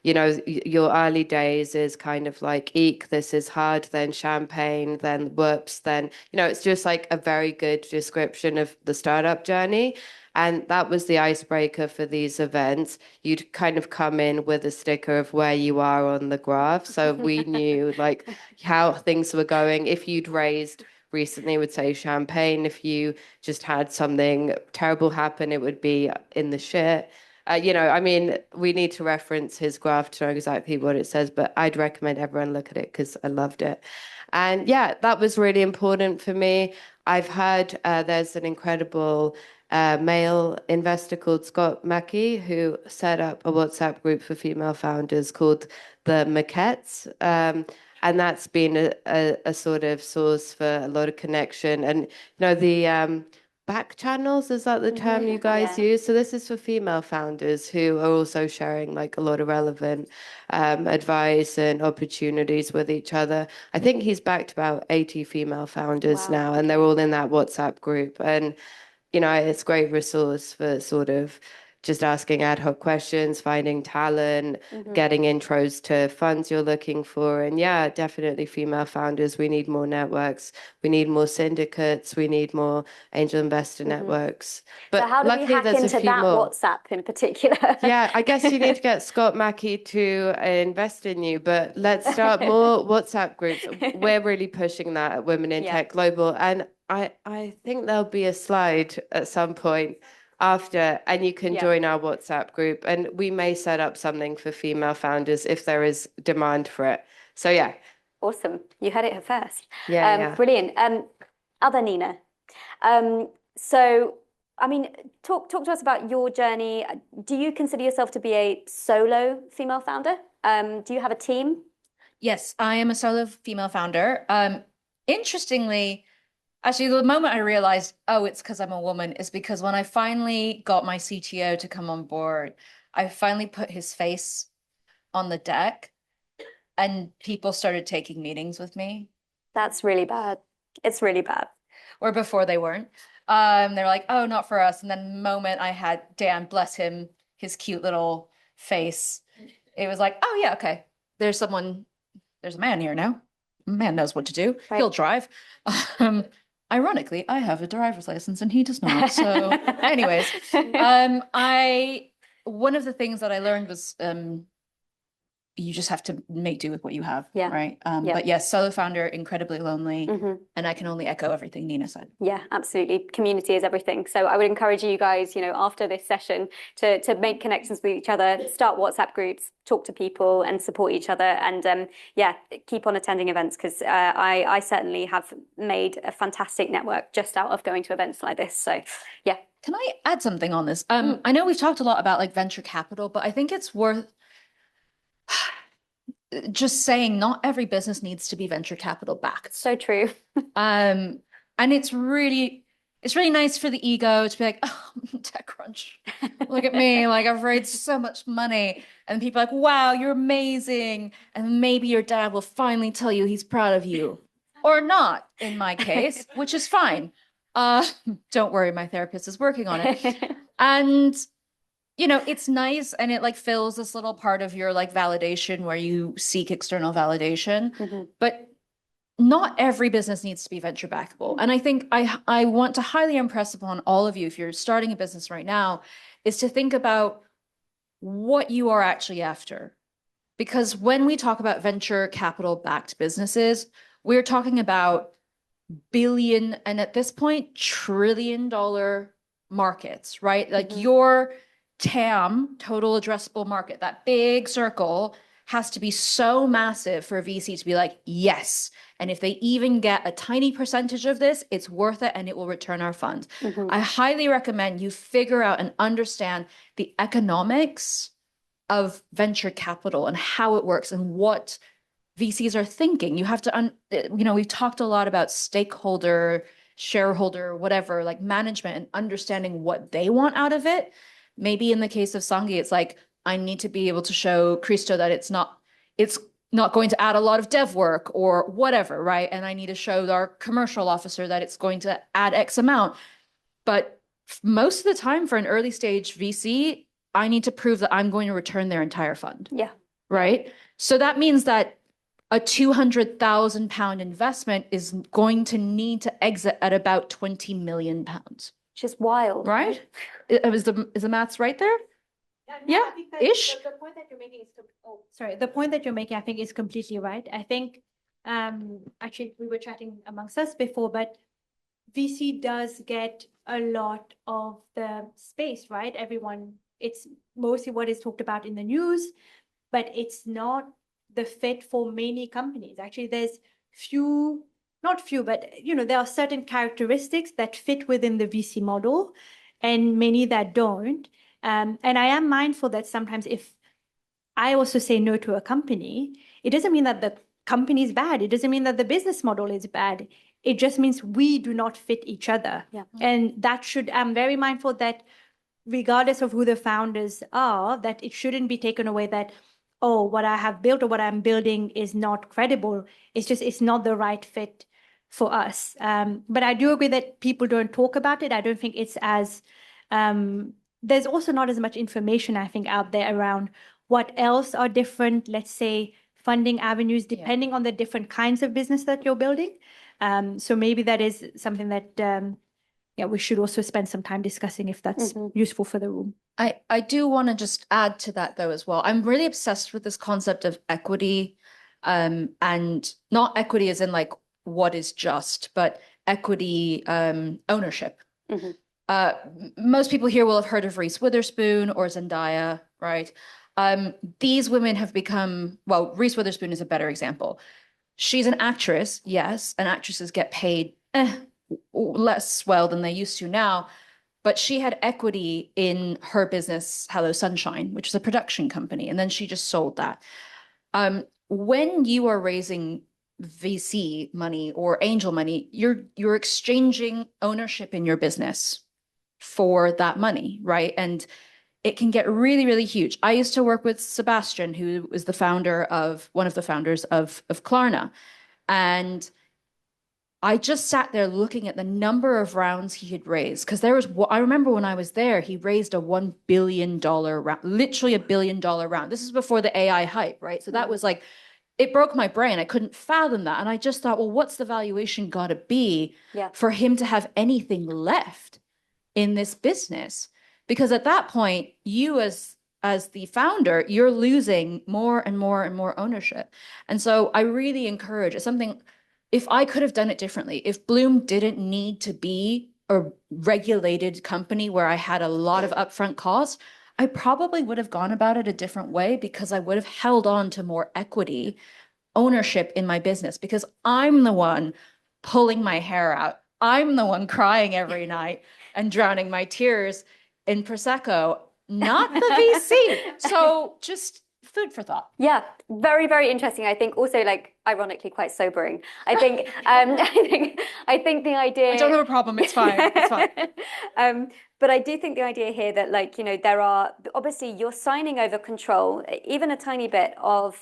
your early days is kind of like, eek, this is hard, then champagne, then whoops, then, it's just like a very good description of the startup journey. And that was the icebreaker for these events. You'd kind of come in with a sticker of where you are on the graph. So we knew how things were going. If you'd raised recently, it would say champagne. If you just had something terrible happen, it would be in the shit. We need to reference his graph to know exactly what it says, but I'd recommend everyone look at it because I loved it. And yeah, that was really important for me. I've heard there's an incredible male investor called Scott Mackey who set up a WhatsApp group for female founders called the Maquettes. And that's been a sort of source for a lot of connection. And, the back channels, is that the term you guys use? So this is for female founders who are also sharing a lot of relevant advice and opportunities with each other. I think he's backed about 80 female founders now, and they're all in that WhatsApp group. And it's a great resource for sort of just asking ad hoc questions, finding talent, getting intros to funds you're looking for. And yeah, definitely female founders. We need more networks. We need more syndicates. We need more angel investor networks. But so how do we hack into that WhatsApp in particular? Yeah, I guess you need to get Scott Mackey to invest in you, but let's start more WhatsApp groups. We're really pushing that at Women in Tech Global. And I think there'll be a slide at some point after, and you can join our WhatsApp group, and we may set up something for female founders if there is demand for it. So yeah. Awesome. You heard it here first. Yeah. Brilliant. Other Nina. So I mean, talk to us about your journey. Do you consider yourself to be a solo female founder? Do you have a team? Yes, I am a solo female founder. Interestingly, actually, the moment I realized, oh, it's because I'm a woman, is because when I finally got my CTO to come on board, I finally put his face on the deck and people started taking meetings with me. That's really bad. It's really bad. Or before they weren't. They're like, oh, not for us. And then the moment I had Dan, bless him, his cute little face, it was like, oh yeah, okay. There's a man here now. Man knows what to do. Right. He'll drive. Ironically, I have a driver's license and he does not. So anyways, one of the things that I learned was you just have to make do with what you have. Yeah. Right. Yeah. But yes, solo founder, incredibly lonely. Mhm. And I can only echo everything Nina said. Yeah, absolutely. Community is everything. So I would encourage you guys, after this session to make connections with each other, start WhatsApp groups, talk to people and support each other. And keep on attending events because I certainly have made a fantastic network just out of going to events like this. So yeah. Can I add something on this? I know we've talked a lot about like venture capital, but I think it's worth just saying not every business needs to be venture capital backed. So true. And it's really nice for the ego to be like, oh, TechCrunch, look at me, like I've raised so much money. And people are like, wow, you're amazing. And maybe your dad will finally tell you he's proud of you. Or not, in my case, which is fine. Don't worry, my therapist is working on it. And it's nice and it like fills this little part of your like validation where you seek external validation. Mm-hmm. But not every business needs to be venture backable. And I think I want to highly impress upon all of you, if you're starting a business right now, is to think about what you are actually after. Because when we talk about venture capital backed businesses, we're talking about billion and at this point, $1 trillion markets, right? Like your TAM, total addressable market, that big circle has to be so massive for a VC to be like, yes. And if they even get a tiny percentage of this, it's worth it and it will return our funds. I highly recommend you figure out and understand the economics of venture capital and how it works and what VCs are thinking. You have to, we've talked a lot about stakeholder, shareholder, whatever, like management and understanding what they want out of it. Maybe in the case of Sangi, it's like, I need to be able to show Christo that it's not going to add a lot of dev work or whatever, right? And I need to show our commercial officer that it's going to add X amount. But most of the time for an early stage VC, I need to prove that I'm going to return their entire fund. Yeah. Right? So that means that a £200,000 investment is going to need to exit at about £20 million. Which is wild. Right? Is the maths right there? Yeah, I think that ish. The point that you're making is, the point that you're making, I think, is completely right. I think, actually, we were chatting amongst us before, but VC does get a lot of the space, right? It's mostly what is talked about in the news, but it's not the fit for many companies. Actually, there's not few, but there are certain characteristics that fit within the VC model and many that don't. And I am mindful that sometimes if I also say no to a company, it doesn't mean that the company is bad. It doesn't mean that the business model is bad. It just means we do not fit each other. Yeah. And I'm very mindful that regardless of who the founders are, that it shouldn't be taken away that, oh, what I have built or what I'm building is not credible. It's not the right fit for us. But I do agree that people don't talk about it. I don't think it's as, there's also not as much information, I think, out there around what else are different, let's say, funding avenues, depending on the different kinds of business that you're building. So maybe that is something that, we should also spend some time discussing if that's useful for the room. I do want to just add to that though as well. I'm really obsessed with this concept of equity, and not equity as in like what is just, but equity ownership. Most people here will have heard of Reese Witherspoon or Zendaya, right? These women have become, well, Reese Witherspoon is a better example. She's an actress, yes, and actresses get paid less well than they used to now. but she had equity in her business, Hello Sunshine, which is a production company, and then she just sold that. When you are raising VC money or angel money, you're exchanging ownership in your business for that money, right? And it can get really, really huge. I used to work with Sebastian, who was one of the founders of Klarna. And I just sat there looking at the number of rounds he had raised. Because I remember when I was there, he raised a $1 billion round, literally $1 billion round. This is before the AI hype, right? So that was like, it broke my brain. I couldn't fathom that. And I just thought, well, what's the valuation got to be for him to have anything left in this business? Because at that point, you as the founder, you're losing more and more and more ownership. And so I really encourage, it's something, if I could have done it differently, if Bloom didn't need to be a regulated company where I had a lot of upfront costs, I probably would have gone about it a different way, because I would have held on to more equity ownership in my business, because I'm the one pulling my hair out. I'm the one crying every night and drowning my tears in Prosecco, not the VC. So just food for thought. Yeah, very, very interesting. I think also, like, ironically quite sobering. I think I think the idea, I don't have a problem, it's fine. It's fine. But I do think the idea here that, like, you know, there are obviously, you're signing over control, even a tiny bit of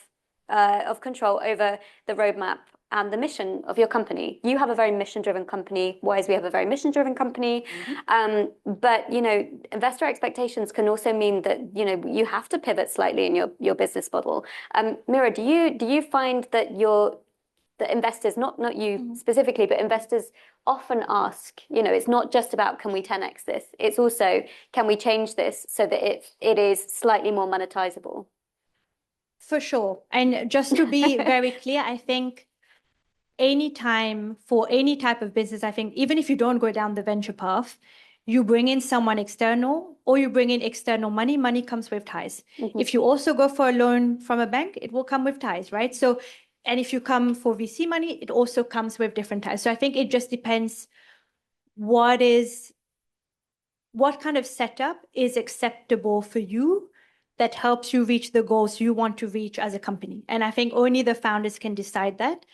control over the roadmap and the mission of your company. You have a very mission-driven company. Wise, we have a very mission-driven company. But, you know, investor expectations can also mean that, you know, you have to pivot slightly in your business model. Meera, do you find that the investors, not you specifically, but investors often ask, you know, it's not just about, can we 10x this? It's also, can we change this so that it is slightly more monetizable? For sure. And just to be very clear, I think anytime for any type of business, I think even if you don't go down the venture path, you bring in someone external or you bring in external money, money comes with ties. If you also go for a loan from a bank, it will come with ties, right? So, and if you come for VC money, it also comes with different ties. So I think it just depends what kind of setup is acceptable for you that helps you reach the goals you want to reach as a company. And I think only the founders can decide that.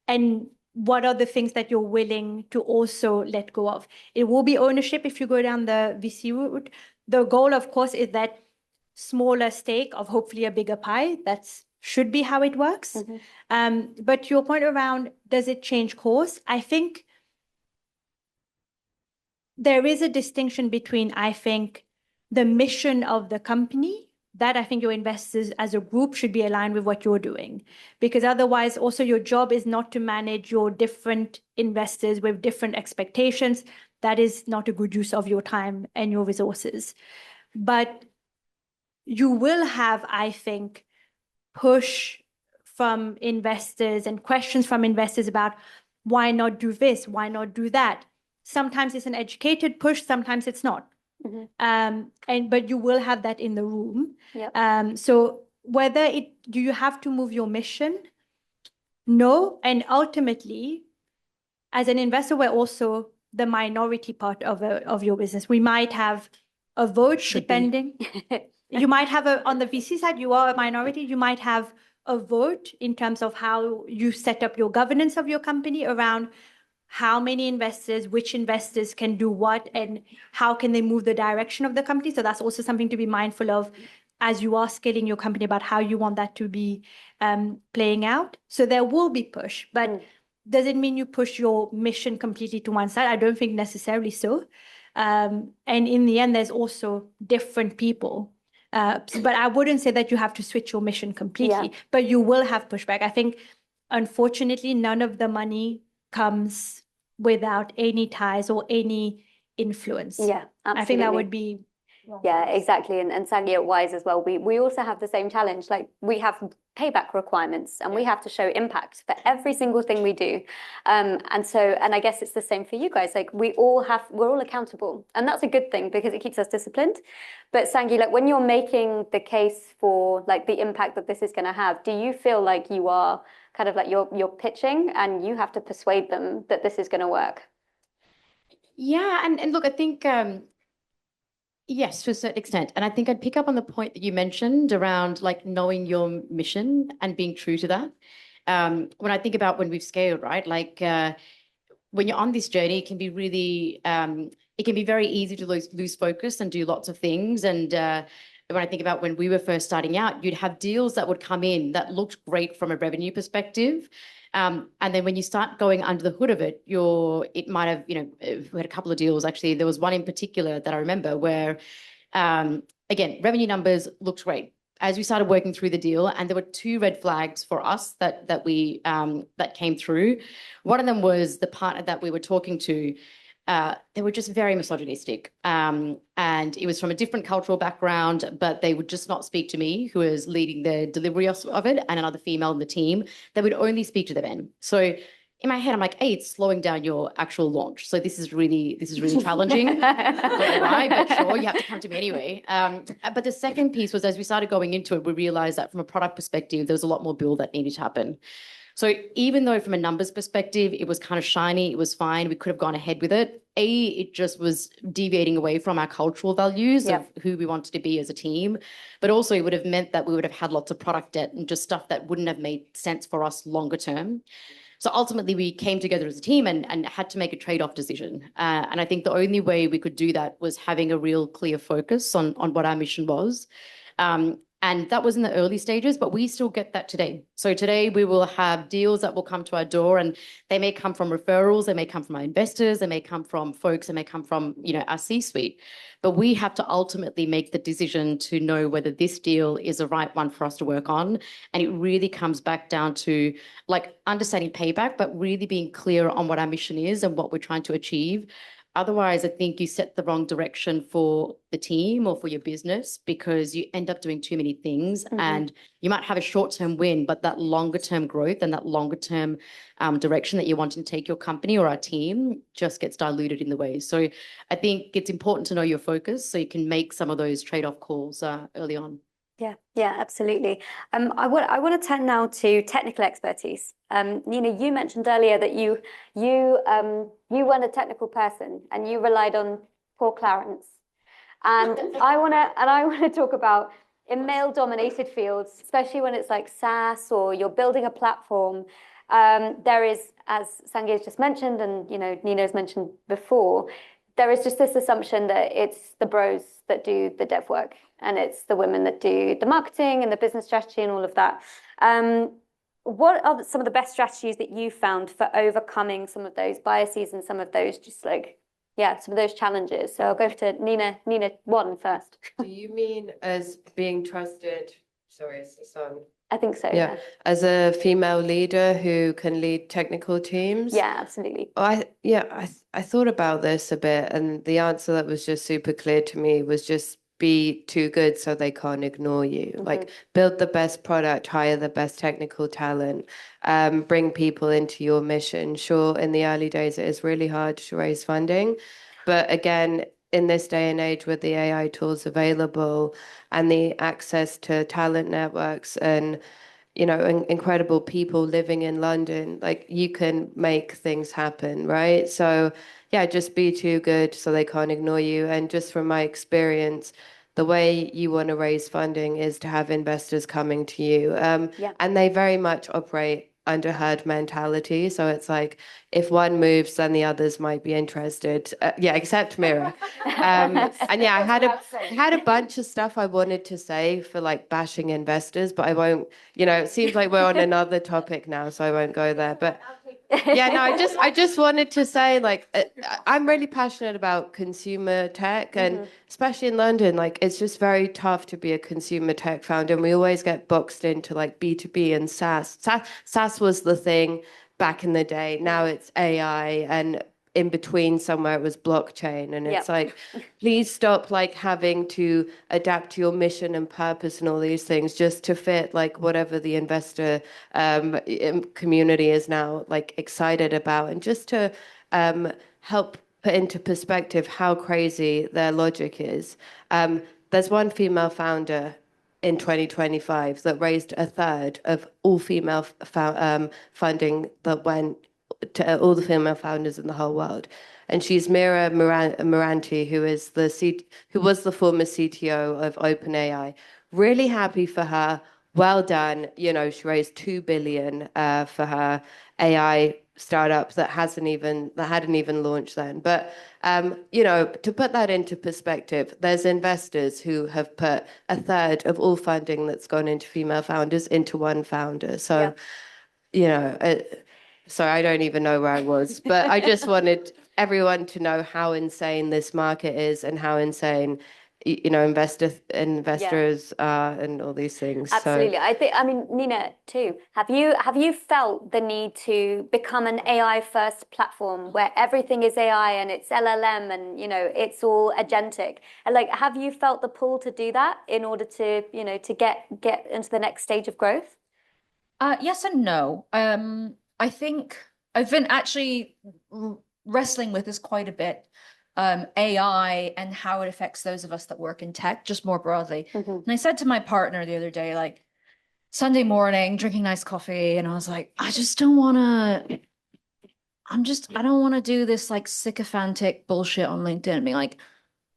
And what are the things that you're willing to also let go of? It will be ownership if you go down the VC route. The goal, of course, is that smaller stake of hopefully a bigger pie. That should be how it works. But your point around, does it change course? I think there is a distinction between, I think, the mission of the company, that I think your investors as a group should be aligned with what you're doing. Because otherwise, also your job is not to manage your different investors with different expectations. That is not a good use of your time and your resources. But you will have, I think, push from investors and questions from investors about why not do this, why not do that. Sometimes it's an educated push, sometimes it's not. But you will have that in the room. So do you have to move your mission? No. And ultimately, as an investor, we're also the minority part of your business. We might have a vote depending. You might have on the VC side, you are a minority. You might have a vote in terms of how you set up your governance of your company around how many investors, which investors can do what, and how can they move the direction of the company. So that's also something to be mindful of as you are scaling your company, about how you want that to be playing out. So there will be push, but does it mean you push your mission completely to one side? I don't think necessarily so. And in the end, there's also different people. But I wouldn't say that you have to switch your mission completely, but you will have pushback. I think, unfortunately, none of the money comes without any ties or any influence. Yeah, absolutely. I think that would be wrong. Yeah, exactly. And Sangi at Wise as well, we also have the same challenge. Like, we have payback requirements and we have to show impact for every single thing we do. And I guess it's the same for you guys. Like, we're all accountable, and that's a good thing because it keeps us disciplined. But Sangi, like, when you're making the case for like the impact that this is going to have, do you feel like you are kind of like you're pitching and you have to persuade them that this is going to work? Yeah, and look, I think Yes, to a certain extent. And I think I'd pick up on the point that you mentioned around like knowing your mission and being true to that. When I think about when we've scaled, right? Like when you're on this journey, it can be really, it can be very easy to lose focus and do lots of things. And when I think about when we were first starting out, you'd have deals that would come in that looked great from a revenue perspective. And then when you start going under the hood of it, it might have, we had a couple of deals actually. There was one in particular that I remember where, again, revenue numbers looked great. As we started working through the deal, and there were two red flags for us that came through. One of them was the partner that we were talking to. They were just very misogynistic, and it was from a different cultural background, but they would just not speak to me, who was leading the delivery of it, and another female in the team. They would only speak to the men. So in my head, I'm like, hey, it's slowing down your actual launch. So this is really challenging. I don't know why, but sure, you have to come to me anyway. But the second piece was, as we started going into it, we realized that from a product perspective, there was a lot more build that needed to happen. So even though from a numbers perspective, it was kind of shiny, it was fine, we could have gone ahead with it. It just was deviating away from our cultural values of who we wanted to be as a team. But also it would have meant that we would have had lots of product debt and just stuff that wouldn't have made sense for us longer term. So ultimately, we came together as a team and had to make a trade-off decision. And I think the only way we could do that was having a real clear focus on what our mission was. And that was in the early stages, but we still get that today. So today we will have deals that will come to our door, and they may come from referrals, they may come from our investors, they may come from folks, they may come from, our C-suite. But we have to ultimately make the decision to know whether this deal is the right one for us to work on. And it really comes back down to like understanding payback, but really being clear on what our mission is and what we're trying to achieve. Otherwise, I think you set the wrong direction for the team or for your business, because you end up doing too many things, and you might have a short-term win, but that longer-term growth and that longer-term direction that you're wanting to take your company or our team just gets diluted in the way. So I think it's important to know your focus so you can make some of those trade-off calls early on. Yeah, absolutely. I want to turn now to technical expertise. Nina, you mentioned earlier that you weren't a technical person and you relied on poor Clarence. And I want to talk about in male-dominated fields, especially when it's like SaaS or you're building a platform. There is, as Sangi has just mentioned, and Nina's mentioned before, there is just this assumption that it's the bros that do the dev work, and it's the women that do the marketing and the business strategy and all of that. What are some of the best strategies that you found for overcoming some of those biases and some of those some of those challenges? So I'll go to Nina one first. Do you mean as being trusted? Sorry, it's the song. I think so. Yeah, as a female leader who can lead technical teams. Yeah, absolutely. I thought about this a bit, and the answer that was just super clear to me was just be too good so they can't ignore you. Like build the best product, hire the best technical talent, bring people into your mission. Sure, in the early days it is really hard to raise funding, but again, in this day and age with the AI tools available and the access to talent networks and incredible people living in London, like you can make things happen, right? So yeah, just be too good so they can't ignore you. And just from my experience, the way you want to raise funding is to have investors coming to you. And they very much operate under herd mentality. So it's like, if one moves, then the others might be interested. Except Meera. And yeah, I had a bunch of stuff I wanted to say for like bashing investors, but I won't, it seems like we're on another topic now, so I won't go there. But yeah, no, I just wanted to say, like, I'm really passionate about consumer tech, and especially in London, like, it's just very tough to be a consumer tech founder, and we always get boxed into like B2B and SaaS. SaaS was the thing back in the day. Now it's AI, and in between somewhere it was blockchain, and it's like, please stop like having to adapt to your mission and purpose and all these things just to fit like whatever the investor community is now like excited about, and just to help put into perspective how crazy their logic is. There's one female founder in 2025 that raised a third of all female funding that went to all the female founders in the whole world. And she's Meera Mohanty, who was the former CTO of OpenAI. Really happy for her. Well done. You know, she raised 2 billion for her AI startup that hadn't even launched then. But you know, to put that into perspective, there's investors who have put a third of all funding that's gone into female founders into one founder. So, you know, sorry, I don't even know where I was, but I just wanted everyone to know how insane this market is and how insane, you know, investors are and all these things. Absolutely. I mean, Nina, too. Have you felt the need to become an AI first platform where everything is AI and it's LLM and, you know, it's all agentic? And like, have you felt the pull to do that in order to, you know, to get into the next stage of growth? Yes and no. I think I've been actually wrestling with this quite a bit. AI and how it affects those of us that work in tech, just more broadly. And I said to my partner the other day, like Sunday morning, drinking nice coffee, and I was like, I don't want to do this like sycophantic bullshit on LinkedIn, being like,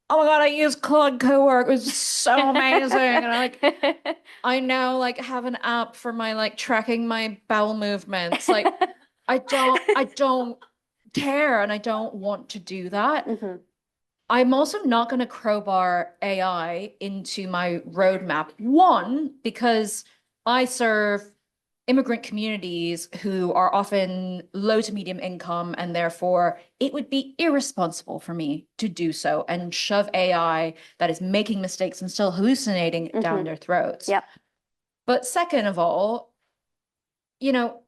oh my God, I use Claude Cowork. It was so amazing. And I now like have an app for my like tracking my bowel movements. Like I don't care and I don't want to do that. I'm also not going to crowbar AI into my roadmap. One, because I serve immigrant communities who are often low to medium income, and therefore it would be irresponsible for me to do so and shove AI that is making mistakes and still hallucinating down their throats. Yep. But second of all, you know,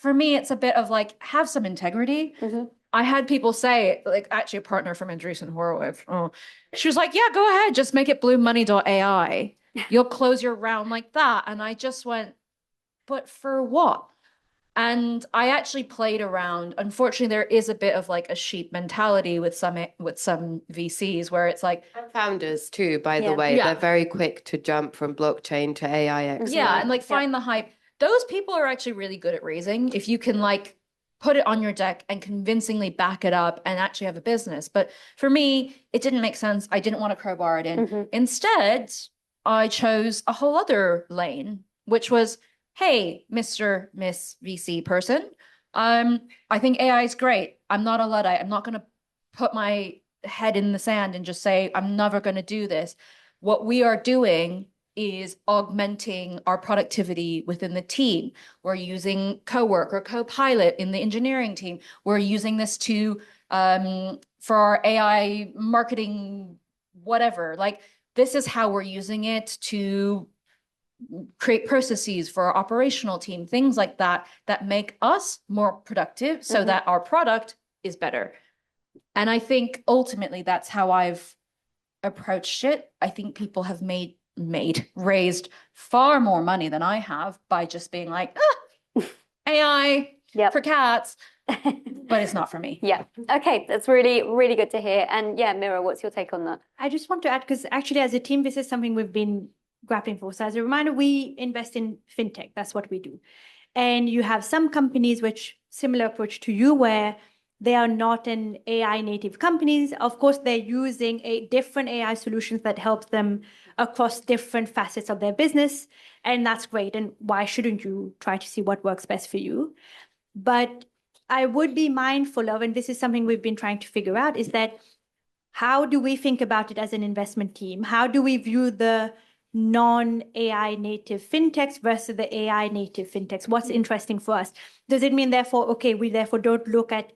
for me, it's a bit of like, have some integrity. I had people say, like, actually a partner from Andreessen Horowitz, she was like, yeah, go ahead, just make it bluemoney.ai. You'll close your round like that. And I just went, but for what? And I actually played around. Unfortunately, there is a bit of like a sheep mentality with some VCs where it's like founders too, by the way, they're very quick to jump from blockchain to AI experts. Yeah, and like find the hype. Those people are actually really good at raising. If you can like put it on your deck and convincingly back it up and actually have a business. But for me, it didn't make sense. I didn't want to crowbar it in. Instead, I chose a whole other lane, which was, hey, Mr. Miss VC person, I think AI is great. I'm not a Luddite. I'm not going to put my head in the sand and just say, I'm never going to do this. What we are doing is augmenting our productivity within the team. We're using Cowork or Copilot in the engineering team. We're using this to for our AI marketing, whatever. Like, this is how we're using it to create processes for our operational team, things like that, that make us more productive so that our product is better. And I think ultimately that's how I've approached it. I think people have raised far more money than I have by just being like, AI for cats, but it's not for me. Yeah. Okay. That's really, really good to hear. And yeah, Meera, what's your take on that? I just want to add, because actually as a team, this is something we've been grappling for. So as a reminder, we invest in fintech. That's what we do. And you have some companies which similar approach to you, where they are not an AI native companies. Of course, they're using a different AI solutions that helps them across different facets of their business. And that's great. And why shouldn't you try to see what works best for you? But I would be mindful of, and this is something we've been trying to figure out, is that how do we think about it as an investment team? How do we view the non-AI native fintechs versus the AI native fintechs? What's interesting for us? Does it mean therefore, okay, we therefore don't look at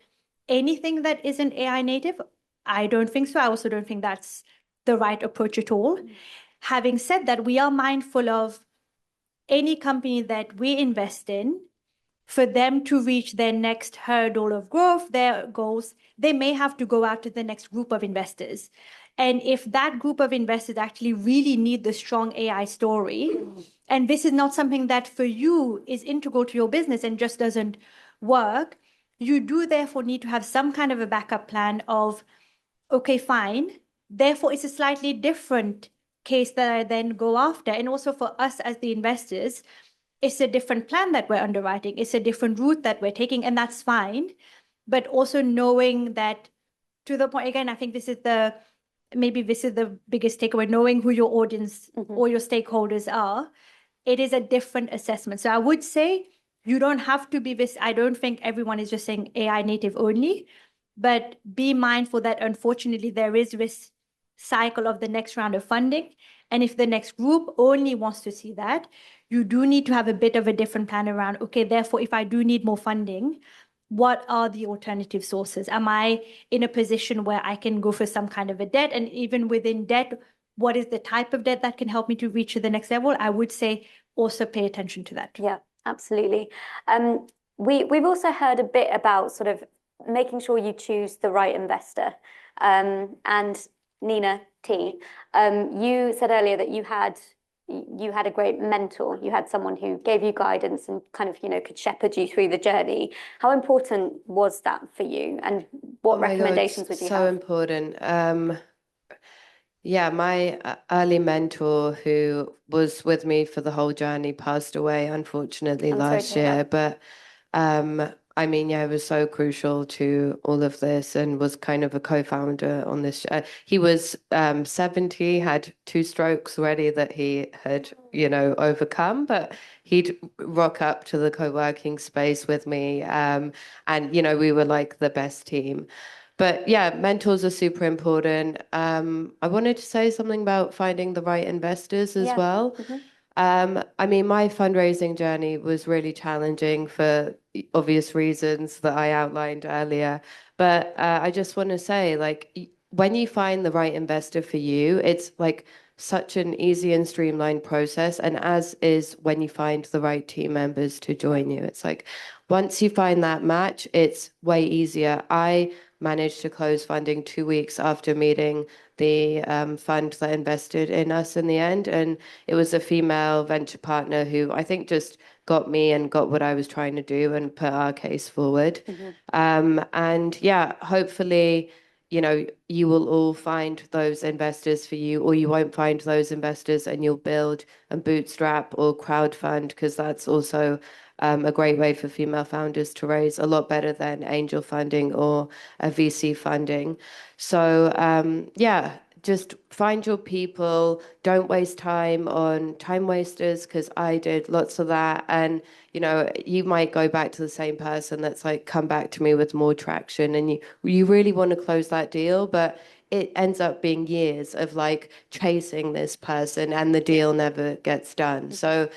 anything that isn't AI native? I don't think so. I also don't think that's the right approach at all. Having said that, we are mindful of any company that we invest in. For them to reach their next hurdle of growth, their goals, they may have to go out to the next group of investors. And if that group of investors actually really need the strong AI story, and this is not something that for you is integral to your business and just doesn't work, you do therefore need to have some kind of a backup plan of, okay, fine. Therefore, it's a slightly different case that I then go after. And also for us as the investors, it's a different plan that we're underwriting. It's a different route that we're taking, and that's fine. But also knowing that, to the point, again, I think maybe this is the biggest takeaway, knowing who your audience or your stakeholders are. It is a different assessment. So I would say you don't have to be this. I don't think everyone is just saying AI native only, but be mindful that unfortunately there is this cycle of the next round of funding. And if the next group only wants to see that, you do need to have a bit of a different plan around, okay, therefore, if I do need more funding, what are the alternative sources? Am I in a position where I can go for some kind of a debt? And even within debt, what is the type of debt that can help me to reach to the next level? I would say also pay attention to that. Yeah, absolutely. We've also heard a bit about sort of making sure you choose the right investor. And Nina T, you said earlier that you had a great mentor. You had someone who gave you guidance and kind of, could shepherd you through the journey. How important was that for you? And what recommendations would you have? So important. Yeah, my early mentor, who was with me for the whole journey, passed away, unfortunately, last year. But I mean, yeah, it was so crucial to all of this and was kind of a co-founder on this. He was 70, had 2 strokes already that he had, overcome, but he'd rock up to the co-working space with me. And, we were like the best team. But yeah, mentors are super important. I wanted to say something about finding the right investors as well. I mean, my fundraising journey was really challenging for obvious reasons that I outlined earlier. But I just want to say, like, when you find the right investor for you, it's like such an easy and streamlined process. And as is when you find the right team members to join you, it's like once you find that match, it's way easier. I managed to close funding 2 weeks after meeting the fund that invested in us in the end. And it was a female venture partner who I think just got me and got what I was trying to do and put our case forward. And yeah, hopefully, you will all find those investors for you, or you won't find those investors and you'll build and bootstrap or crowdfund, because that's also a great way for female founders to raise, a lot better than angel funding or a VC funding. So yeah, just find your people. Don't waste time on time wasters, because I did lots of that. And you might go back to the same person that's like, come back to me with more traction, and you really want to close that deal, but it ends up being years of like chasing this person and the deal never gets done. So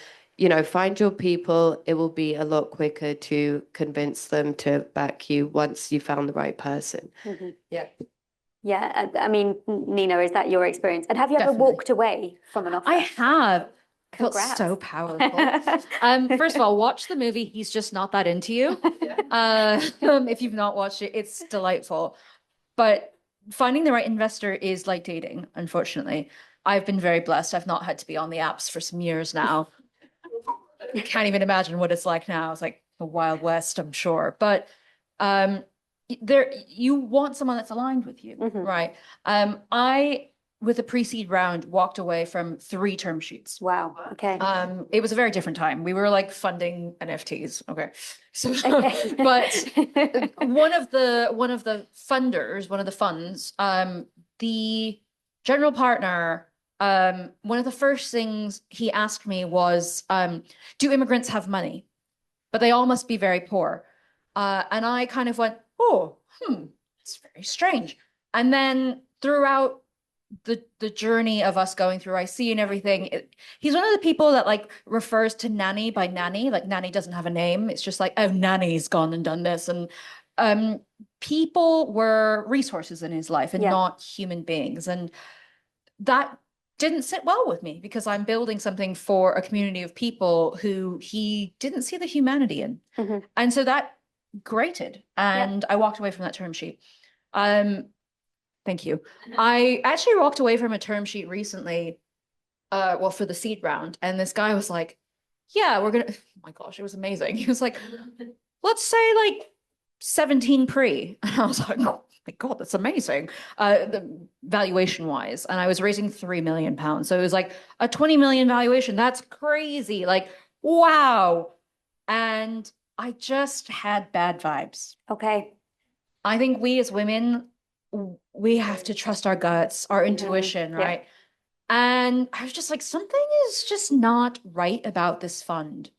find your people. It will be a lot quicker to convince them to back you once you found the right person. Yeah. Yeah, I mean, Nina, is that your experience? And have you ever Definitely. walked away from an offer? I have. I felt Congrats. so powerful. First of all, watch the movie He's Just Not That Into You. If you've not watched it, it's delightful. But finding the right investor is like dating, unfortunately. I've been very blessed. I've not had to be on the apps for some years now. You can't even imagine what it's like now. It's like the Wild West, I'm sure. But you want someone that's aligned with you, right? I, with a pre-seed round, walked away from 3 term sheets. Wow. Okay. It was a very different time. We were like funding NFTs. Okay. So, but one of the funders, one of the funds, the general partner, one of the first things he asked me was, do immigrants have money? But they all must be very poor. And I kind of went, it's very strange. And then throughout the journey of us going through IC and everything, he's one of the people that like refers to Nanny by Nanny, like Nanny doesn't have a name. It's just like, oh, Nanny's gone and done this. And people were resources in his life and not human beings. And that didn't sit well with me, because I'm building something for a community of people who he didn't see the humanity in. And so that grated, and I walked away from that term sheet. Thank you. I actually walked away from a term sheet recently, for the seed round, and this guy was like, yeah, we're gonna, oh my gosh, it was amazing. He was like, let's say like 17 pre. And I was like, oh my God, that's amazing. The valuation wise. And I was raising £3 million. So it was like a 20 million valuation. That's crazy. Like wow. And I just had bad vibes. Okay. I think we as women, we have to trust our guts, our intuition, Yeah. right? And I was just like, something is just not right about this fund.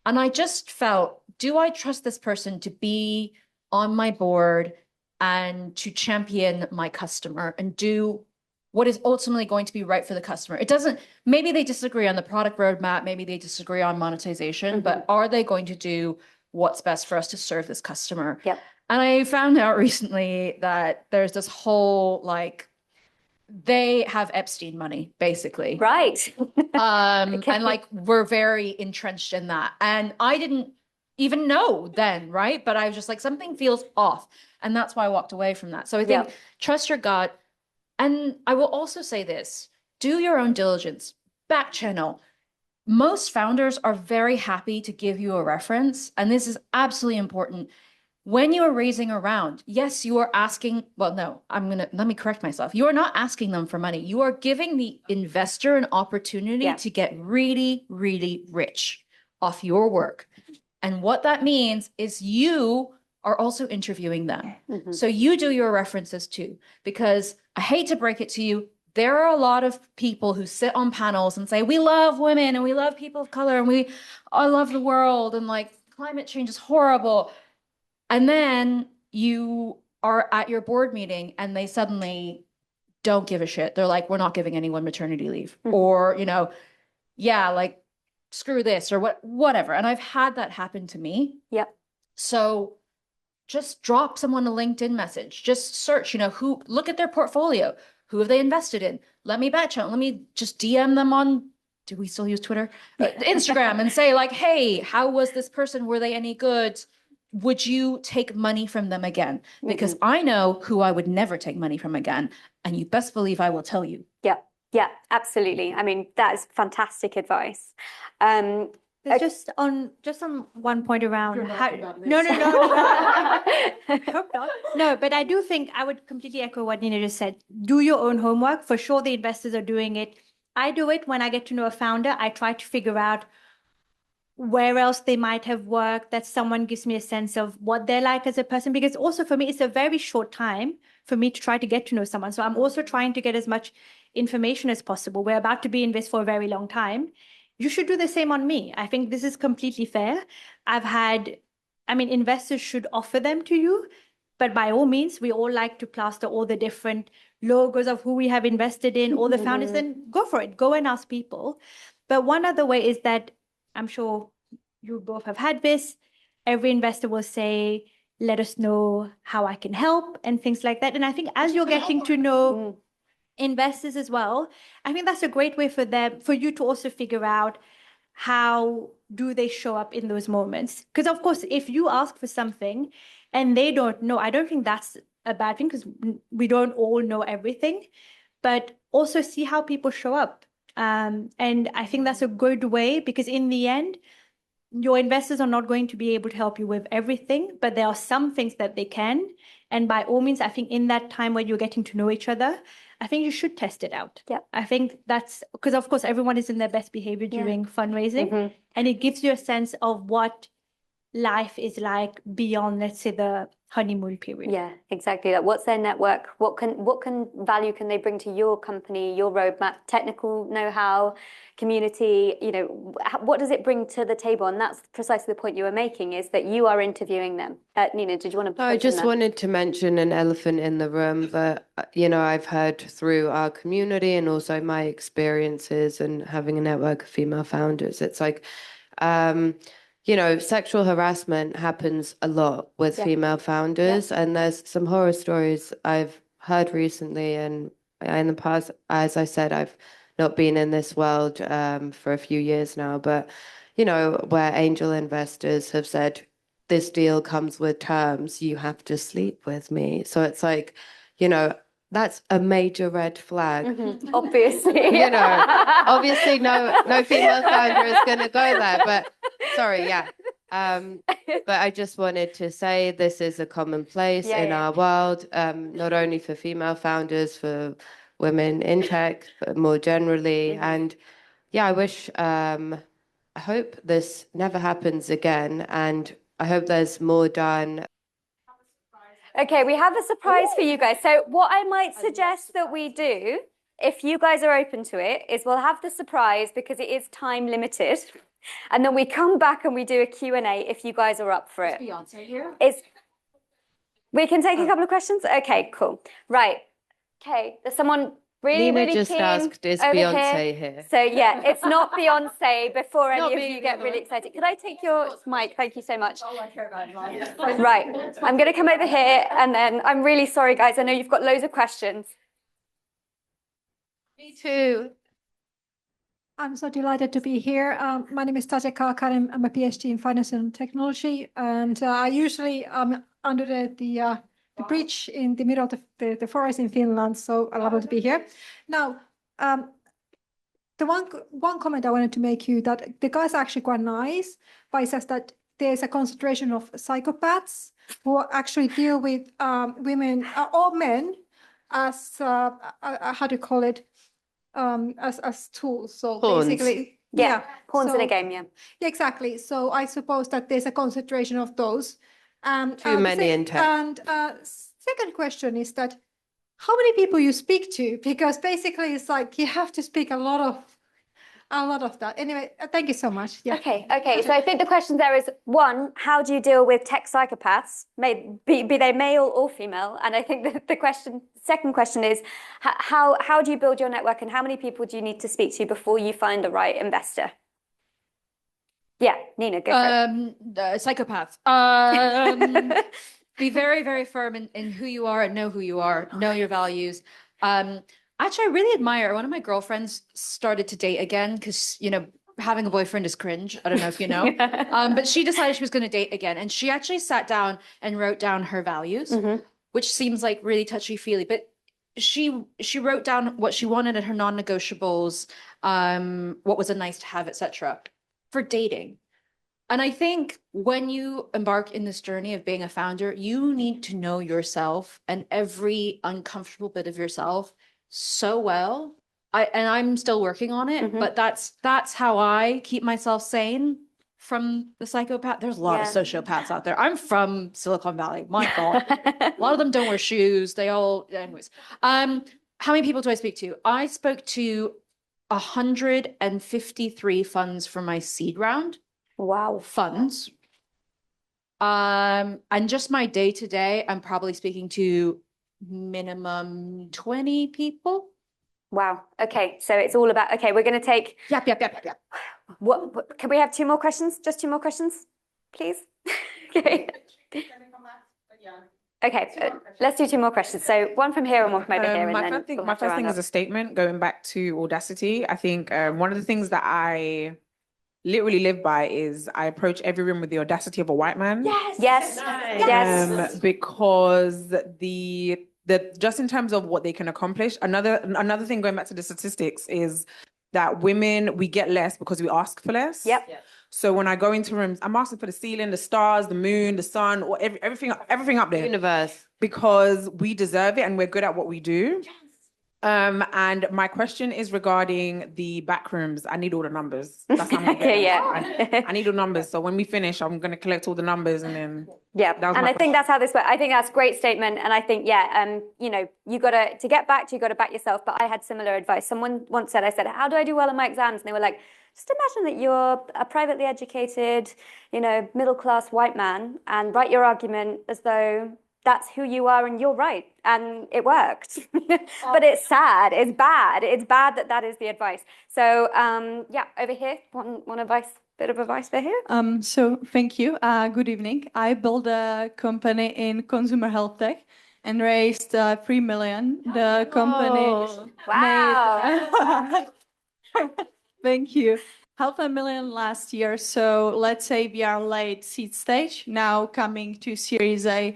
And I just felt, do I trust this person to be on my board and to champion my customer and do what is ultimately going to be right for the customer? It doesn't, maybe they disagree on the product roadmap, maybe they disagree on monetization, but are they going to do what's best for us to serve this customer? Yep. And I found out recently that there's this whole like, they have Epstein money, basically. Right. And like we're very entrenched in that. And I didn't even know then, right? But I was just like, something feels off. And that's why I walked away from that. So I think trust your gut. And I will also say this, do your own diligence, back channel. Most founders are very happy to give you a reference. And this is absolutely important. When you are raising a round, yes, you are asking, well, no, let me correct myself. You are not asking them for money. You are giving the investor an opportunity to get really, really rich off your work. And what that means is you are also interviewing them. So you do your references too, because I hate to break it to you, there are a lot of people who sit on panels and say, we love women and we love people of color and I love the world and like climate change is horrible. And then you are at your board meeting and they suddenly don't give a shit. They're like, we're not giving anyone maternity leave. Or, yeah, like screw this or whatever. And I've had that happen to me. Yep. So just drop someone a LinkedIn message. Just search, look at their portfolio. Who have they invested in? Let me back channel. Let me just DM them on, do we still use Twitter? Instagram and say like, hey, how was this person? Were they any good? Would you take money from them again? Because I know who I would never take money from again. And you best believe I will tell you. Yeah, yeah, absolutely. I mean, that is fantastic advice. Just on one point around You're not how about this. no hope not. No, but I do think I would completely echo what Nina just said. Do your own homework. For sure the investors are doing it. I do it when I get to know a founder. I try to figure out where else they might have worked, that someone gives me a sense of what they're like as a person, because also for me it's a very short time for me to try to get to know someone. So I'm also trying to get as much information as possible. We're about to be in this for a very long time. You should do the same on me. I think this is completely fair. Investors should offer them to you, but by all means, we all like to plaster all the different logos of who we have invested in, all the founders, then go for it. Go and ask people. But one other way is that I'm sure you both have had this. Every investor will say, let us know how I can help and things like that. And I think as you're getting to know investors as well, I think that's a great way for you to also figure out how do they show up in those moments. Because of course, if you ask for something and they don't know, I don't think that's a bad thing because we don't all know everything, but also see how people show up. And I think that's a good way because in the end, your investors are not going to be able to help you with everything, but there are some things that they can. And by all means, I think in that time where you're getting to know each other, I think you should test it out. Yeah. I think that's because, of course, everyone is in their best behavior during fundraising. And it gives you a sense of what life is like beyond, let's say, the honeymoon period. Yeah, exactly. Like, what's their network? What value can they bring to your company, your roadmap, technical know-how, community? What does it bring to the table? And that's precisely the point you were making, is that you are interviewing them. Nina, did you want to? I just wanted to mention an elephant in the room that I've heard through our community and also my experiences and having a network of female founders. It's like, sexual harassment happens a lot with female founders, and there's some horror stories I've heard recently. And in the past, as I said, I've not been in this world for a few years now, but where angel investors have said, this deal comes with terms, you have to sleep with me. So it's like, that's a major red flag. Obviously. Obviously no female founder is going to go there, but sorry, yeah. But I just wanted to say this is a commonplace in our world, not only for female founders, for women in tech, but more generally. And yeah, I I hope this never happens again, and I hope there's more done. Okay, we have a surprise for you guys. So what I might suggest that we do, if you guys are open to it, is we'll have the surprise because it is time limited. And then we come back and we do a Q&A if you guys are up for it. Beyonce here? We can take a couple of questions? Okay, cool. Right. Okay, there's someone really, Nina really just keen asked, is over Beyonce here? So yeah, it's not Beyonce before any Not of being you get the really other excited. Could I take your mic? Thank you so much. All I care about is Right, I'm going to come over here and then I'm really sorry, guys. I know you've got loads of questions. Me too. I'm so delighted to be here. My name is Tatja Kaakanen. I'm a PhD in finance and technology, and I usually am under the bridge in the middle of the forest in Finland, so I love to be here. Now, the one comment I wanted to make you that the guys are actually quite nice, but it says that there's a concentration of psychopaths who actually deal with women or men as how do you call it? As tools. So Pawns. basically, Yeah, pawns in a so- game, yeah. Yeah, exactly. So I suppose that there's a concentration of those. Too many in tech. And second question is that how many people you speak to? Because basically it's like you have to speak a lot of that. Anyway, thank you so much. Yeah. Okay. So I think the question there is, one, how do you deal with tech psychopaths, be they male or female? And I think the second question is, how do you build your network and how many people do you need to speak to before you find the right investor? Yeah, Nina, go for it. Psychopath. Be very, very firm in who you are and know who you are, know your values. Actually, I really admire, one of my girlfriends started to date again because, having a boyfriend is cringe. I don't know if you know. But she decided she was going to date again. And she actually sat down and wrote down her values, which seems like really touchy-feely. But she wrote down what she wanted at her non-negotiables, what was a nice to have, etc. for dating. And I think when you embark in this journey of being a founder, you need to know yourself and every uncomfortable bit of yourself so well. I'm still working on it, but that's how I keep myself sane from the psychopath. There's a lot of sociopaths out there. I'm from Silicon Valley. My God. A lot of them don't wear shoes. Anyways. How many people do I speak to? I spoke to 153 funds for my seed round. Wow. Funds. And just my day-to-day, I'm probably speaking to minimum 20 people. Wow. Okay. So it's all about, okay, we're going to take. Yep. What can we have two more questions? Just two more questions, please? Okay. Okay, let's do two more questions. So one from here and one from over here. My first thing is a statement going back to audacity. I think one of the things that I literally live by is I approach every room with the audacity of a white man. Yes. Because the just in terms of what they can accomplish, another thing going back to the statistics is that women, we get less because we ask for less. Yep. So when I go into rooms, I'm asking for the ceiling, the stars, the moon, the sun, or everything up there. Universe. Because we deserve it and we're good at what we do. And my question is regarding the back rooms. I need all the numbers. That's how I'm gonna get them. I need all the numbers. So when we finish, I'm going to collect all the numbers and then. Yeah. And I think that's how this works. I think that's a great statement. And I think, you got to get back, you got to back yourself. But I had similar advice. Someone once said, how do I do well on my exams? And they were like, just imagine that you're a privately educated, middle-class white man and write your argument as though that's who you are and you're right. And it worked. But it's sad. It's bad. It's bad that is the advice. So, over here, one advice, bit of advice for here. So thank you. Good evening. I built a company in consumer health tech and raised 3 million. The company Wow. Thank you. $500,000 last year. So let's say we are late seed stage, now coming to Series A.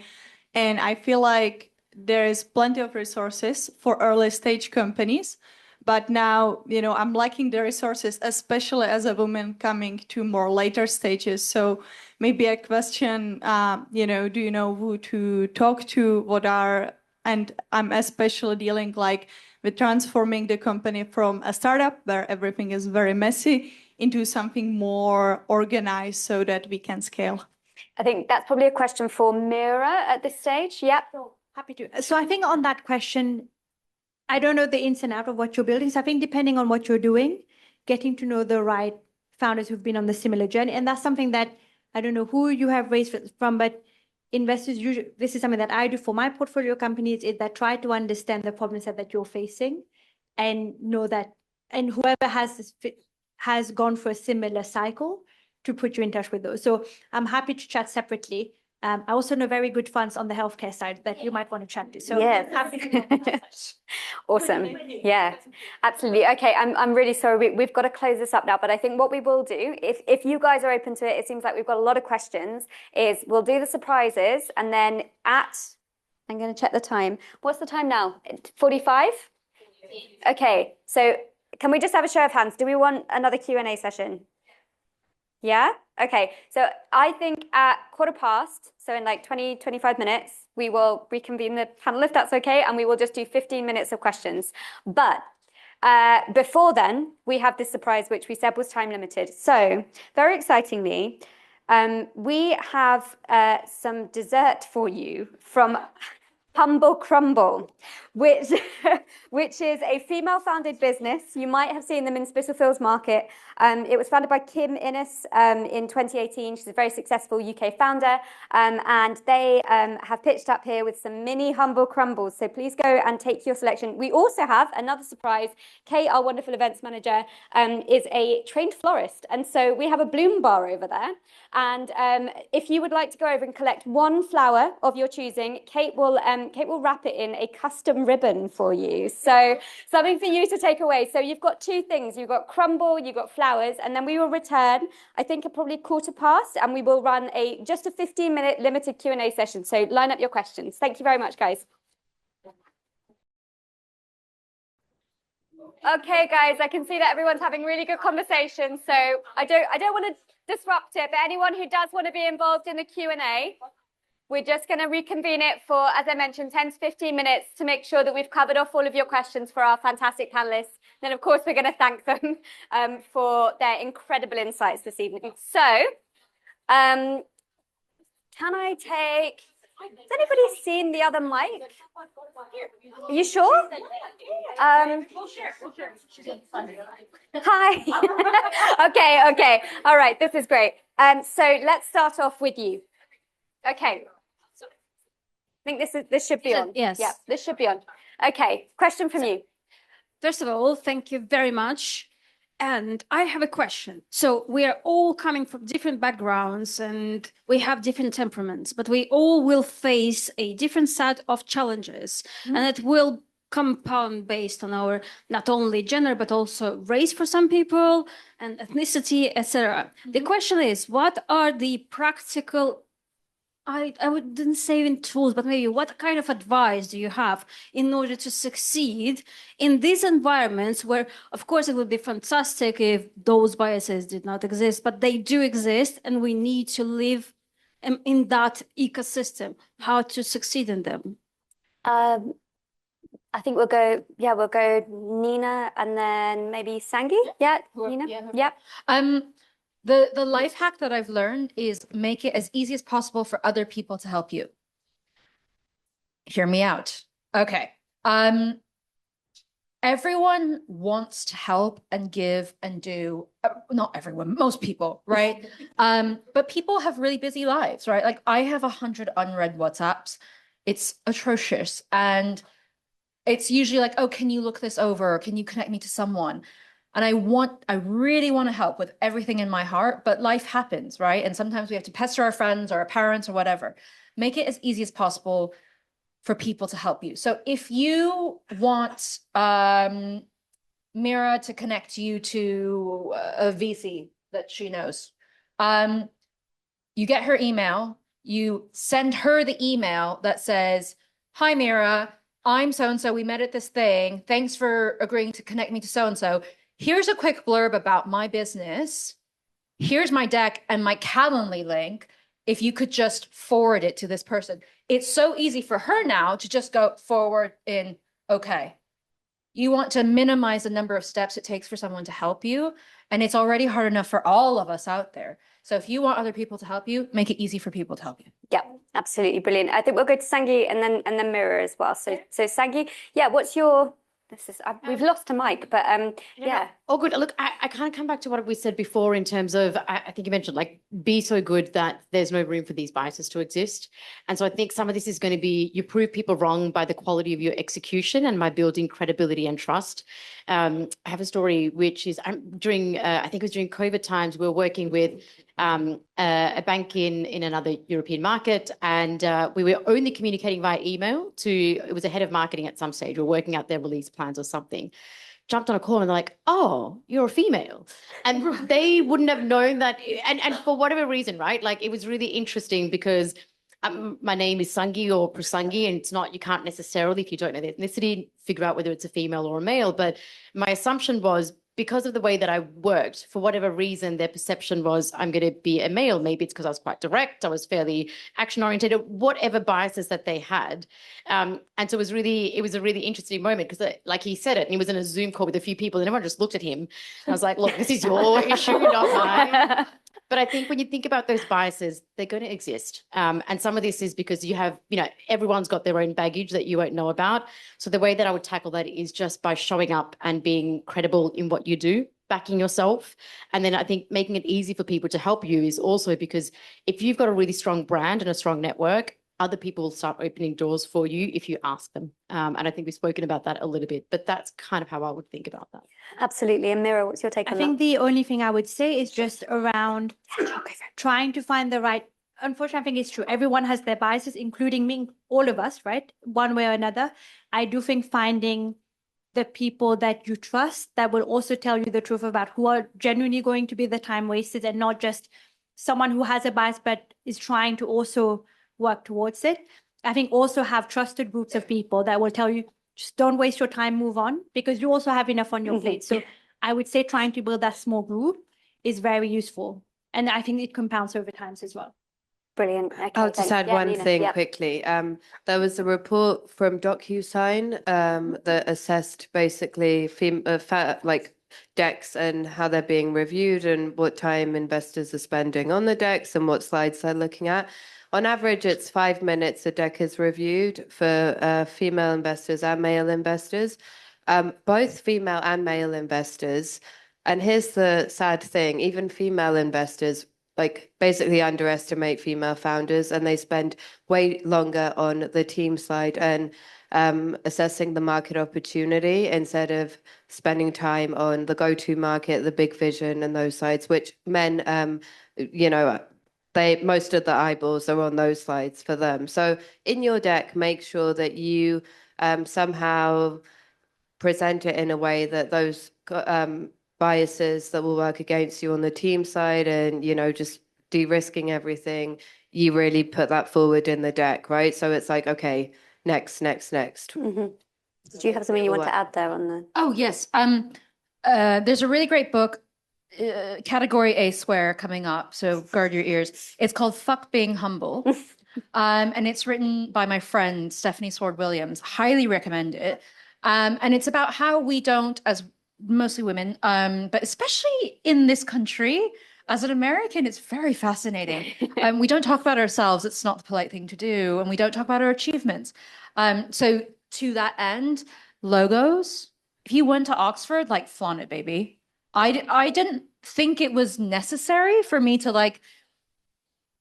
And I feel like there is plenty of resources for early stage companies. But now, I'm lacking the resources, especially as a woman coming to more later stages. So maybe a question, do you know who to talk to? And I'm especially dealing with transforming the company from a startup where everything is very messy into something more organized so that we can scale? I think that's probably a question for Meera at this stage. Yep. Happy to. So I think on that question, I don't know the ins and outs of what you're building. So I think depending on what you're doing, getting to know the right founders who've been on the similar journey. And that's something that I don't know who you have raised from, but investors usually, this is something that I do for my portfolio companies, is that try to understand the problem set that you're facing and know that, and whoever has gone for a similar cycle to put you in touch with those. So I'm happy to chat separately. I also know very good funds on the healthcare side that you might want to chat to. So yes. happy to Awesome. Yeah, absolutely. Okay, I'm really sorry. We've got to close this up now, but I think what we will do, if you guys are open to it, it seems like we've got a lot of questions, is we'll do the surprises and then I'm going to check the time. What's the time now? 45? Okay, so can we just have a show of hands? Do we want another Q&A session? Yeah? Okay, so I think at 15:15, so in like 20, 25 minutes, we will reconvene the panel if that's okay, and we will just do 15 minutes of questions. But before then, we have this surprise, which we said was time limited. So very excitingly, we have some dessert for you from Humble Crumble, which is a female-founded business. You might have seen them in Spitalfields Market. It was founded by Kim Innes in 2018. She's a very successful UK founder, and they have pitched up here with some mini Humble Crumbles. So please go and take your selection. We also have another surprise. Kate, our wonderful events manager, is a trained florist, and so we have a bloom bar over there. And if you would like to go over and collect one flower of your choosing, Kate will wrap it in a custom ribbon for you. So something for you to take away. So you've got two things. You've got crumble, you've got flowers, and then we will return, I think, at probably 15:15, and we will run just a 15-minute limited Q&A session. So line up your questions. Thank you very much, guys. Okay, guys, I can see that everyone's having really good conversation. So I don't want to disrupt it, but anyone who does want to be involved in the Q&A, we're just going to reconvene it for, as I mentioned, 10 to 15 minutes to make sure that we've covered off all of your questions for our fantastic panelists. Then, of course, we're going to thank them for their incredible insights this evening. So, can I take... Has anybody seen the other mic? Are you sure? Hi. Okay. All right, this is great. So let's start off with you. Okay. I think this should be on. Yes. Yeah, this should be on. Okay, question from you. First of all, thank you very much. And I have a question. So we are all coming from different backgrounds and we have different temperaments, but we all will face a different set of challenges, and it will compound based on our not only gender, but also race for some people and ethnicity, etc. The question is, what are the practical, I wouldn't say even tools, but maybe what kind of advice do you have in order to succeed in these environments where, of course, it would be fantastic if those biases did not exist, but they do exist and we need to live in that ecosystem, how to succeed in them? I think we'll go Nina and then maybe Sangi. Yeah, Nina. Yeah. The life hack that I've learned is make it as easy as possible for other people to help you. Hear me out. Okay. Everyone wants to help and give and do, not everyone, most people, right? But people have really busy lives, right? Like I have 100 unread WhatsApps. It's atrocious. And it's usually like, oh, can you look this over? Can you connect me to someone? And I really want to help with everything in my heart, but life happens, right? And sometimes we have to pester our friends or our parents or whatever. Make it as easy as possible for people to help you. So if you want Meera to connect you to a VC that she knows, you get her email, you send her the email that says, hi, Meera, I'm so-and-so, we met at this thing. Thanks for agreeing to connect me to so-and-so. Here's a quick blurb about my business. Here's my deck and my Calendly link. If you could just forward it to this person. It's so easy for her now to just go forward in, okay. You want to minimize the number of steps it takes for someone to help you. And it's already hard enough for all of us out there. So if you want other people to help you, make it easy for people to help you. Yeah, absolutely brilliant. I think we'll go to Sangi and then Meera as well. So Sangi, yeah, what's your we've lost a mic, but yeah. Oh, good. Look, I kind of come back to what we said before in terms of, I think you mentioned like be so good that there's no room for these biases to exist. And so I think some of this is going to be, you prove people wrong by the quality of your execution and by building credibility and trust. I have a story which is during, I think it was during COVID times, we were working with a bank in another European market, and we were only communicating via email it was a head of marketing at some stage. We were working out their release plans or something. Jumped on a call and they're like, oh, you're a female. And they wouldn't have known that. And for whatever reason, right? Like, it was really interesting because my name is Sangi or Prasangi, and it's not, you can't necessarily, if you don't know the ethnicity, figure out whether it's a female or a male. But my assumption was, because of the way that I worked, for whatever reason, their perception was I'm going to be a male. Maybe it's because I was quite direct, I was fairly action-oriented, whatever biases that they had. And so it was a really interesting moment because, like, he said it, and he was in a Zoom call with a few people, and everyone just looked at him. And I was like, look, this is your issue, not mine. But I think when you think about those biases, they're going to exist. And some of this is because you have, everyone's got their own baggage that you won't know about. So the way that I would tackle that is just by showing up and being credible in what you do, backing yourself. And then I think making it easy for people to help you is also because if you've got a really strong brand and a strong network, other people will start opening doors for you if you ask them. And I think we've spoken about that a little bit, but that's kind of how I would think about that. Absolutely. And Meera, what's your take on that? I think the only thing I would say is just around trying to find the right, unfortunately, I think it's true. Everyone has their biases, including me, all of us, right? One way or another. I do think finding the people that you trust that will also tell you the truth about who are genuinely going to be the time wasters, and not just someone who has a bias but is trying to also work towards it. I think also have trusted groups of people that will tell you, just don't waste your time, move on, because you also have enough on your plate. So I would say trying to build that small group is very useful. And I think it compounds over time as well. Brilliant. Okay, I'll just add one thing quickly. There was a report from DocuSign that assessed basically decks and how they're being reviewed and what time investors are spending on the decks and what slides they're looking at. On average, it's 5 minutes a deck is reviewed for female investors and male investors, both female and male investors. And here's the sad thing, even female investors basically underestimate female founders, and they spend way longer on the team slide and assessing the market opportunity instead of spending time on the go-to market, the big vision and those sides, which men, most of the eyeballs are on those slides for them. So in your deck, make sure that you somehow present it in a way that those biases that will work against you on the team side and, just de-risking everything, you really put that forward in the deck, right? So it's like, okay, next. Mm-hmm. Do you have something you want to add there on the? Oh, yes. There's a really great book, category A swear, coming up, so guard your ears. It's called Fuck Being Humble. And it's written by my friend Stephanie Sword-Williams. Highly recommend it. And it's about how we don't, as mostly women, but especially in this country, as an American, it's very fascinating. We don't talk about ourselves. It's not the polite thing to do. And we don't talk about our achievements. So to that end, logos, if you went to Oxford, flaunt it, baby. I didn't think it was necessary for me to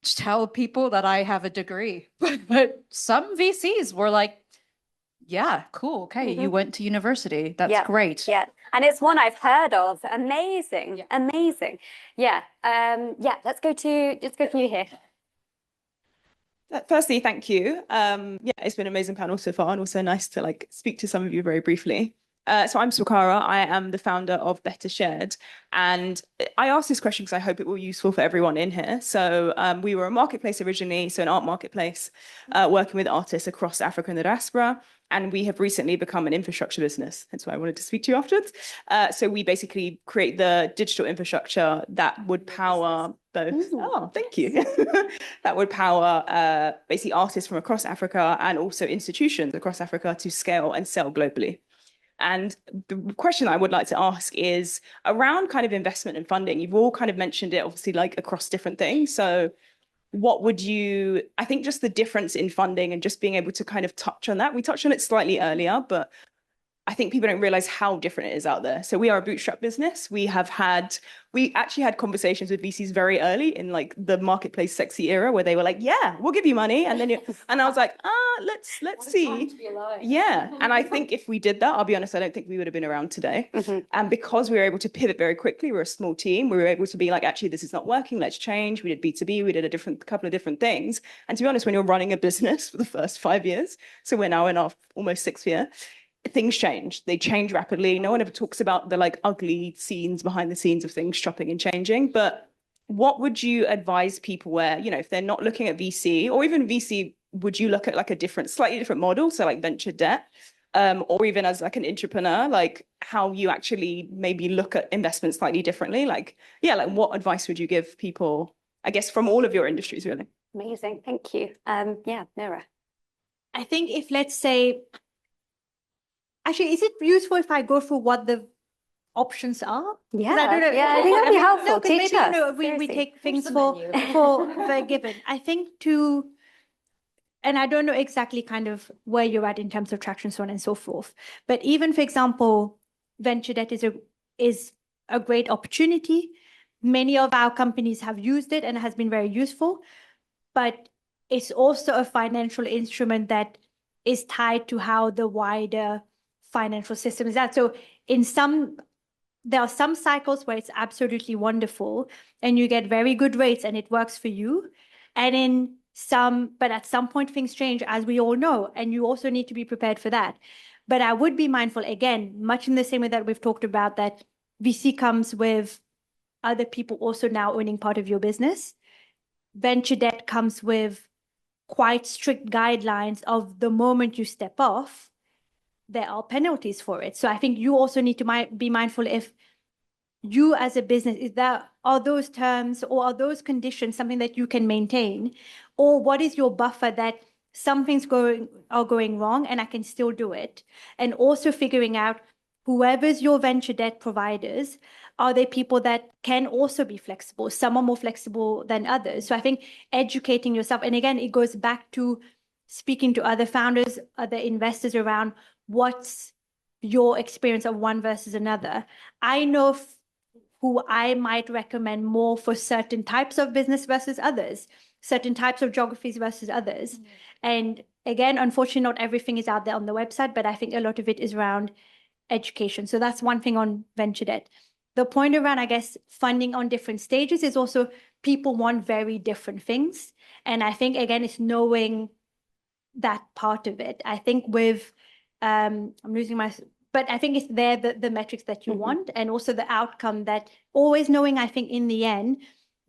tell people that I have a degree, but some VCs were like, yeah, cool. Okay, you went to university. That's great. Yeah, and it's one I've heard of. Amazing, amazing. Yeah, Let's go to you here. Firstly, thank you. It's been an amazing panel so far, and also nice to speak to some of you very briefly. So I'm Swakara. I am the founder of Better Shared. And I asked this question because I hope it will be useful for everyone in here. So we were a marketplace originally, so an art marketplace, working with artists across Africa and the diaspora. And we have recently become an infrastructure business. That's why I wanted to speak to you afterwards. So we basically create the digital infrastructure that would power both. Oh, thank you. That would power basically artists from across Africa and also institutions across Africa to scale and sell globally. And the question I would like to ask is around kind of investment and funding. You've all kind of mentioned it, obviously, like across different things. So what would you, I think just the difference in funding and just being able to kind of touch on that. We touched on it slightly earlier, but I think people don't realize how different it is out there. So we are a bootstrap business. We actually had conversations with VCs very early in like the marketplace sexy era where they were like, yeah, we'll give you money. And then and I was like, let's see. Yeah. And I think if we did that, I'll be honest, I don't think we would have been around today. And because we were able to pivot very quickly, we're a small team. We were able to be like, actually, this is not working. Let's change. We did B2B. We did a couple of different things. And to be honest, when you're running a business for the first 5 years, so we're now in our almost 6th year, things change. They change rapidly. No one ever talks about the like ugly scenes behind the scenes of things chopping and changing. But what would you advise people where, you know, if they're not looking at VC or even VC, would you look at like a slightly different model? So like venture debt, or even as like an entrepreneur, like how you actually maybe look at investments slightly differently? Like, yeah, like what advice would you give people, I guess, from all of your industries, really? Amazing. Thank you. Yeah, Meera. I think if, let's say, actually, is it useful if I go through what the options are? Yeah, I don't know. yeah, I think that'd be helpful. No, Teach maybe, us. no, we Seriously. take things for given. I think and I don't know exactly kind of where you're at in terms of traction, so on and so forth. But even, for example, venture debt is a great opportunity. Many of our companies have used it and it has been very useful. But it's also a financial instrument that is tied to how the wider financial system is at. So there are some cycles where it's absolutely wonderful and you get very good rates and it works for you. And but at some point things change, as we all know, and you also need to be prepared for that. But I would be mindful, again, much in the same way that we've talked about, that VC comes with other people also now owning part of your business. Venture debt comes with quite strict guidelines of the moment you step off, there are penalties for it. So I think you also need to be mindful if you as a business, are those terms or are those conditions something that you can maintain? Or what is your buffer that some things are going wrong and I can still do it? And also figuring out whoever's your venture debt providers, are they people that can also be flexible? Some are more flexible than others. So I think educating yourself, and again, it goes back to speaking to other founders, other investors around what's your experience of one versus another. I know who I might recommend more for certain types of business versus others, certain types of geographies versus others. And again, unfortunately, not everything is out there on the website, but I think a lot of it is around education. So that's one thing on venture debt. The point around, I guess, funding on different stages is also people want very different things. And I think, again, it's knowing that part of it. I think with, I'm losing but I think it's there the metrics that you want and also the outcome that always knowing, I think in the end,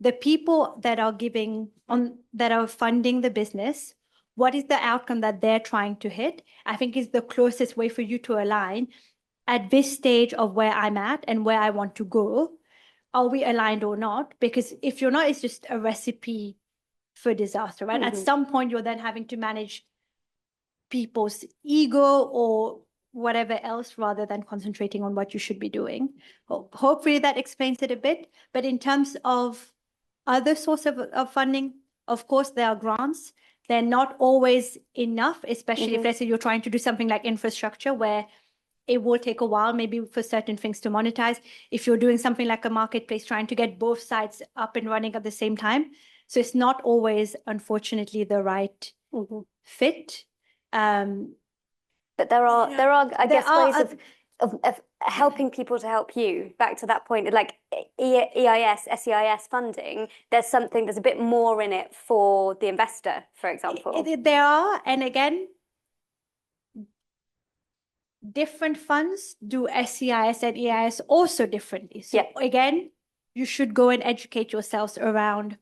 the people that are that are funding the business, what is the outcome that they're trying to hit, I think is the closest way for you to align. At this stage of where I'm at and where I want to go, are we aligned or not? Because if you're not, it's just a recipe for disaster, right? At some point, you're then having to manage people's ego or whatever else rather than concentrating on what you should be doing. Hopefully that explains it a bit. But in terms of other source of funding, of course, there are grants. They're not always enough, especially if, let's say, you're trying to do something like infrastructure where it will take a while, maybe for certain things to monetize. If you're doing something like a marketplace, trying to get both sides up and running at the same time. So it's not always, unfortunately, the right fit. But there are, I guess, ways of helping people to help you. Back to that point, like SEIS funding, there's a bit more in it for the investor, for example. There are, and again, different funds do SEIS and EIS also differently. So again, you should go and educate yourselves around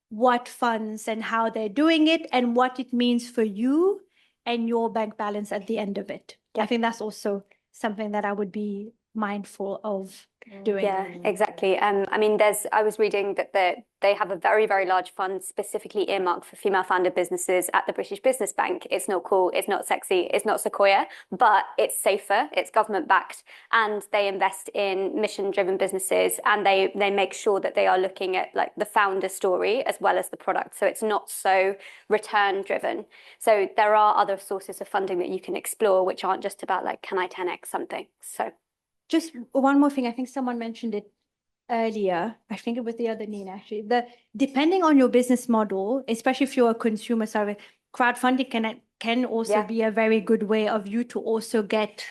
what funds and how they're doing it and what it means for you and your bank balance at the end of it. I think that's also something that I would be mindful of doing. Yeah, exactly. I mean, I was reading that they have a very, very large fund specifically earmarked for female-founded businesses at the British Business Bank. It's not cool, it's not sexy, it's not Sequoia, but it's safer, it's government-backed, and they invest in mission-driven businesses, and they make sure that they are looking at like the founder story as well as the product. So it's not so return-driven. So there are other sources of funding that you can explore, which aren't just about like, can I 10x something? So. Just one more thing, I think someone mentioned it earlier. I think it was the other Nina actually. Depending on your business model, especially if you're a consumer service, crowdfunding can also be a very good way of you to also get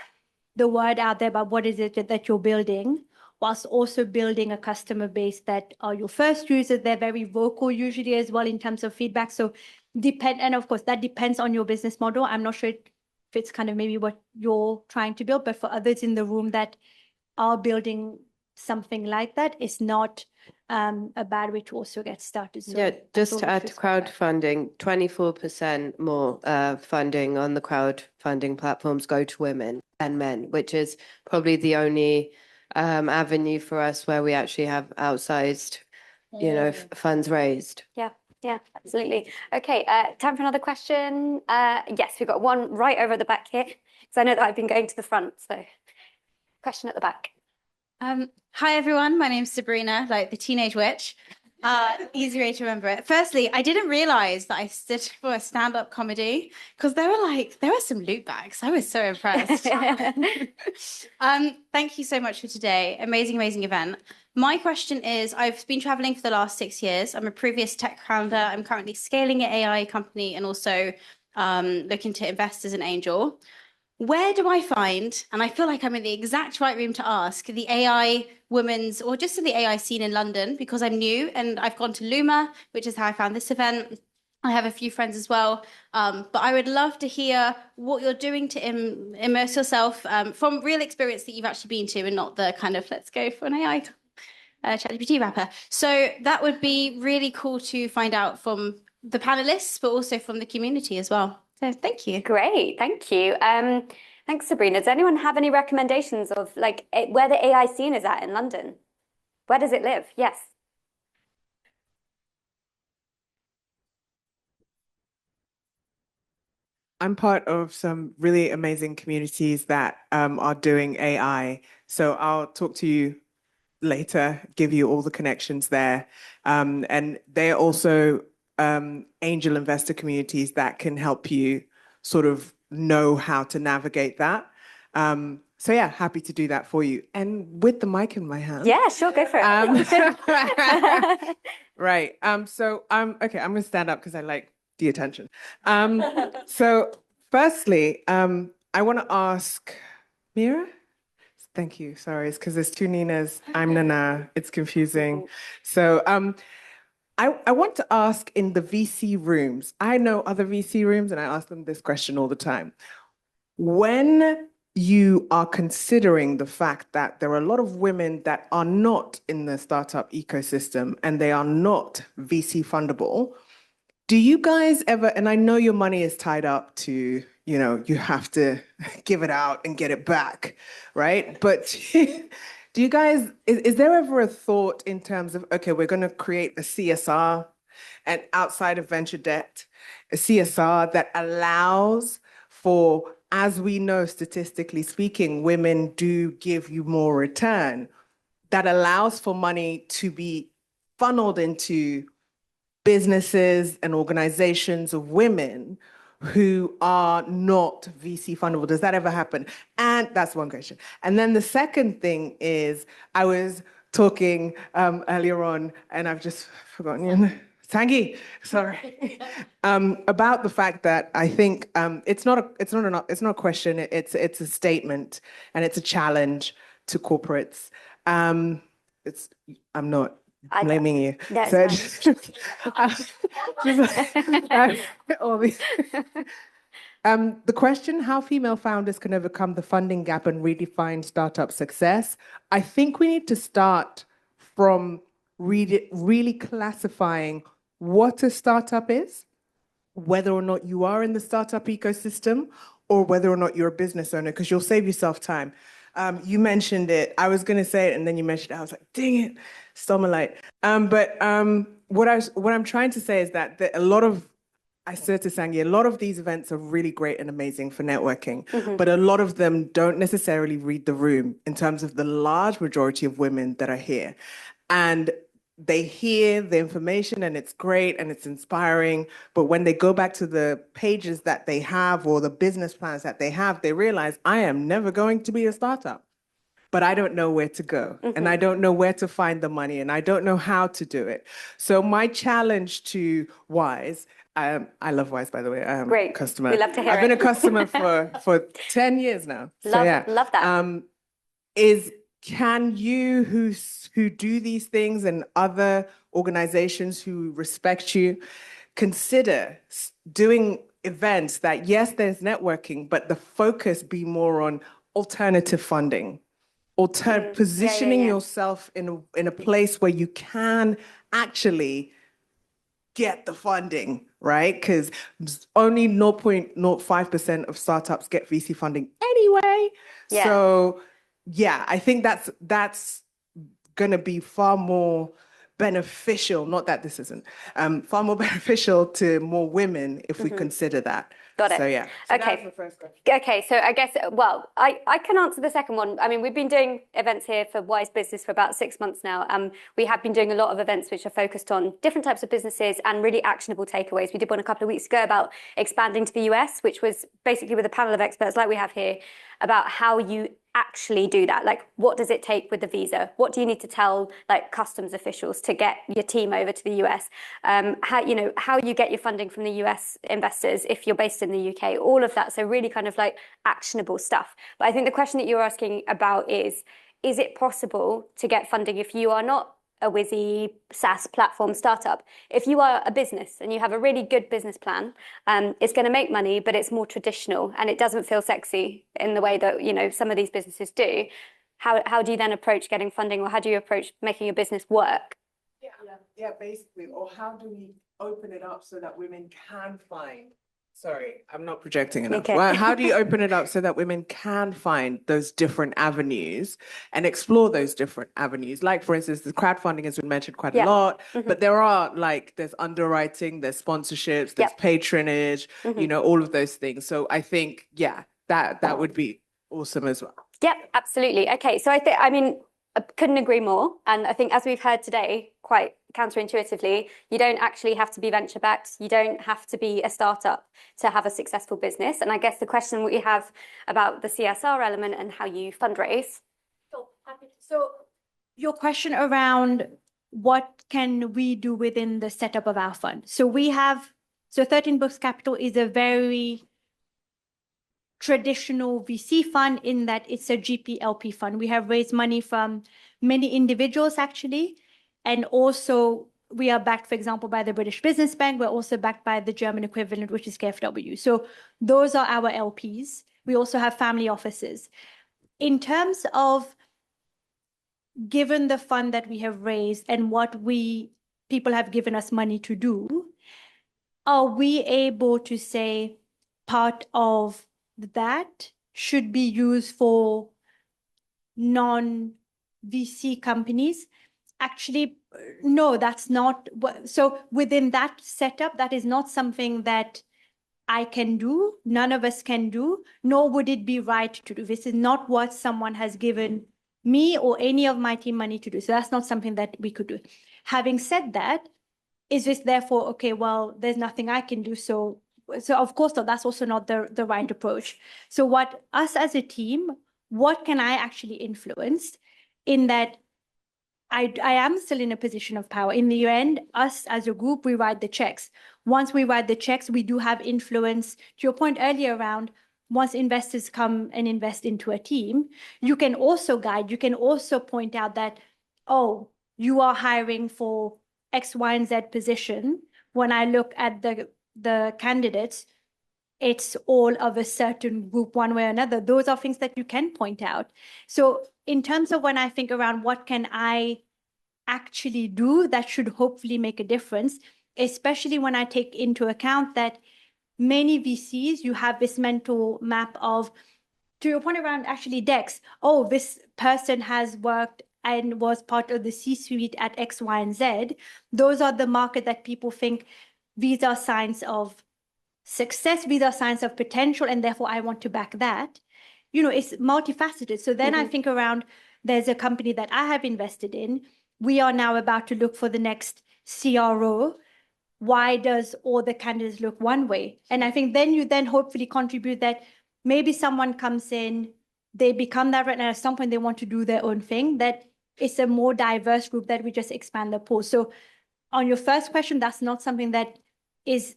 the word out there about what is it that you're building, whilst also building a customer base that are your first users. They're very vocal usually as well in terms of feedback. So and of course that depends on your business model. I'm not sure if it's kind of maybe what you're trying to build, but for others in the room that are building something like that, it's not a bad way to also get started. So yeah, just to add to crowdfunding, 24% more funding on the crowdfunding platforms go to women and men, which is probably the only avenue for us where we actually have outsized, funds raised. Yeah, absolutely. Okay, time for another question. Yes, we've got one right over at the back here, because I know that I've been going to the front. So, question at the back. Hi, everyone. My name's Sabrina, like the teenage witch. Easy way to remember it. Firstly, I didn't realize that I stood for a stand-up comedy because there were some loot bags. I was so impressed. Thank you so much for today. Amazing, amazing event. My question is, I've been traveling for the last 6 years. I'm a previous tech founder. I'm currently scaling an AI company and also looking to invest as an angel. Where do I find, and I feel like I'm in the exact right room to ask, the AI women's, or just in the AI scene in London, because I'm new and I've gone to Luma, which is how I found this event. I have a few friends as well, but I would love to hear what you're doing to immerse yourself from real experience that you've actually been to and not the kind of, let's go for an AI ChatGPT wrapper. So that would be really cool to find out from the panelists, but also from the community as well. So thank you. Great, thank you. Thanks, Sabrina. Does anyone have any recommendations of like where the AI scene is at in London? Where does it live? Yes. I'm part of some really amazing communities that are doing AI. So I'll talk to you later, give you all the connections there. And they're also angel investor communities that can help you sort of know how to navigate that. So yeah, happy to do that for you. And with the mic in my hand. Yeah, sure, go for it. Right. So okay, I'm gonna stand up because I like the attention. So firstly, I want to ask Meera. Thank you. Sorry, it's because there's two Ninas. I'm Nana. It's confusing. So I want to ask in the VC rooms. I know other VC rooms, and I ask them this question all the time. When you are considering the fact that there are a lot of women that are not in the startup ecosystem and they are not VC fundable, do you guys ever, and I know your money is tied up to, you have to give it out and get it back, right? But do you guys, is there ever a thought in terms of, okay, we're going to create a CSR and outside of venture debt, a CSR that allows for, as we know, statistically speaking, women do give you more return, that allows for money to be funneled into businesses and organizations of women who are not VC fundable? Does that ever happen? And that's one question. And then the second thing is, I was talking earlier on, and I've just forgotten, Sangi, sorry, about the fact that I think it's not a question, it's a statement, and it's a challenge to corporates. I'm not blaming you. So the question, how female founders can overcome the funding gap and redefine startup success. I think we need to start from really classifying what a startup is, whether or not you are in the startup ecosystem, or whether or not you're a business owner, because you'll save yourself time. You mentioned it. I was going to say it, and then you mentioned it. I was like, dang it, stole my light. But what I'm trying to say is that a lot of, I said to Sangi, a lot of these events are really great and amazing for networking, but a lot of them don't necessarily read the room in terms of the large majority of women that are here. And they hear the information and it's great and it's inspiring, but when they go back to the pages that they have or the business plans that they have, they realize I am never going to be a startup, but I don't know where to go and I don't know where to find the money and I don't know how to do it. So my challenge to Wise, I love Wise, by the way. I'm a customer. We love to hear I've been a customer for 10 years now. Love that. Is can you who do these things and other organizations who respect you consider doing events that, yes, there's networking, but the focus be more on alternative funding, positioning yourself in a place where you can actually get the funding, right? Because only 0.05% of startups get VC funding anyway. Yeah. So yeah, I think that's going to be far more beneficial, not that this isn't, far more beneficial to more women if we consider that. Got it. So yeah. So Okay. that was the first question. Okay, so I guess, well, I can answer the second one. I mean, we've been doing events here for Wise Business for about 6 months now. We have been doing a lot of events which are focused on different types of businesses and really actionable takeaways. We did one a couple of weeks ago about expanding to the US, which was basically with a panel of experts like we have here about how you actually do that. Like, what does it take with the visa? What do you need to tell like customs officials to get your team over to the US? How you get your funding from the US investors if you're based in the UK, all of that. So really kind of like actionable stuff. But I think the question that you're asking about is it possible to get funding if you are not a whizzy SaaS platform startup? If you are a business and you have a really good business plan, it's going to make money, but it's more traditional and it doesn't feel sexy in the way that, you know, some of these businesses do. How do you then approach getting funding, or how do you approach making a business work? Yeah, basically. Or how do we open it up so that women can find? Sorry, I'm not projecting enough. Okay. Well, how do you open it up so that women can find those different avenues and explore those different avenues? Like, for instance, the crowdfunding has been mentioned quite a lot, but there are there's underwriting, there's sponsorships, there's patronage, you know, all of those things. So I think, that would be awesome as well. Yep, absolutely. Okay, so I mean, I couldn't agree more. And I think as we've heard today, quite counterintuitively, you don't actually have to be venture backed. You don't have to be a startup to have a successful business. And I guess the question we have about the CSR element and how you fundraise. So your question around what can we do within the setup of our fund? So 13 Books Capital is a very traditional VC fund in that it's a GP/LP fund. We have raised money from many individuals actually, and also we are backed, for example, by the British Business Bank. We're also backed by the German equivalent, which is KfW. So those are our LPs. We also have family offices. In terms of given the fund that we have raised and what people have given us money to do, are we able to say part of that should be used for non-VC companies? Actually, no, that's not. So within that setup, that is not something that I can do. None of us can do, nor would it be right to do. This is not what someone has given me or any of my team money to do. So that's not something that we could do. Having said that, is this therefore, okay, well, there's nothing I can do, so of course not. That's also not the right approach. So what us as a team, what can I actually influence in that I am still in a position of power. In the end, us as a group, we write the checks. Once we write the checks, we do have influence. To your point earlier around, once investors come and invest into a team, you can also guide, you can also point out that, oh, you are hiring for X, Y, and Z position. When I look at the candidates, it's all of a certain group one way or another. Those are things that you can point out. So in terms of when I think around what can I actually do that should hopefully make a difference, especially when I take into account that many VCs, you have this mental map of to your point around actually Dex, oh, this person has worked and was part of the C-suite at X, Y, and Z. Those are the market that people think these are signs of success, these are signs of potential, and therefore I want to back that. It's multifaceted. So then I think around, there's a company that I have invested in. We are now about to look for the next CRO. Why does all the candidates look one way? And I think then you then hopefully contribute that maybe someone comes in, they become that, and at some point they want to do their own thing, that it's a more diverse group that we just expand the pool. So on your first question, that's not something that is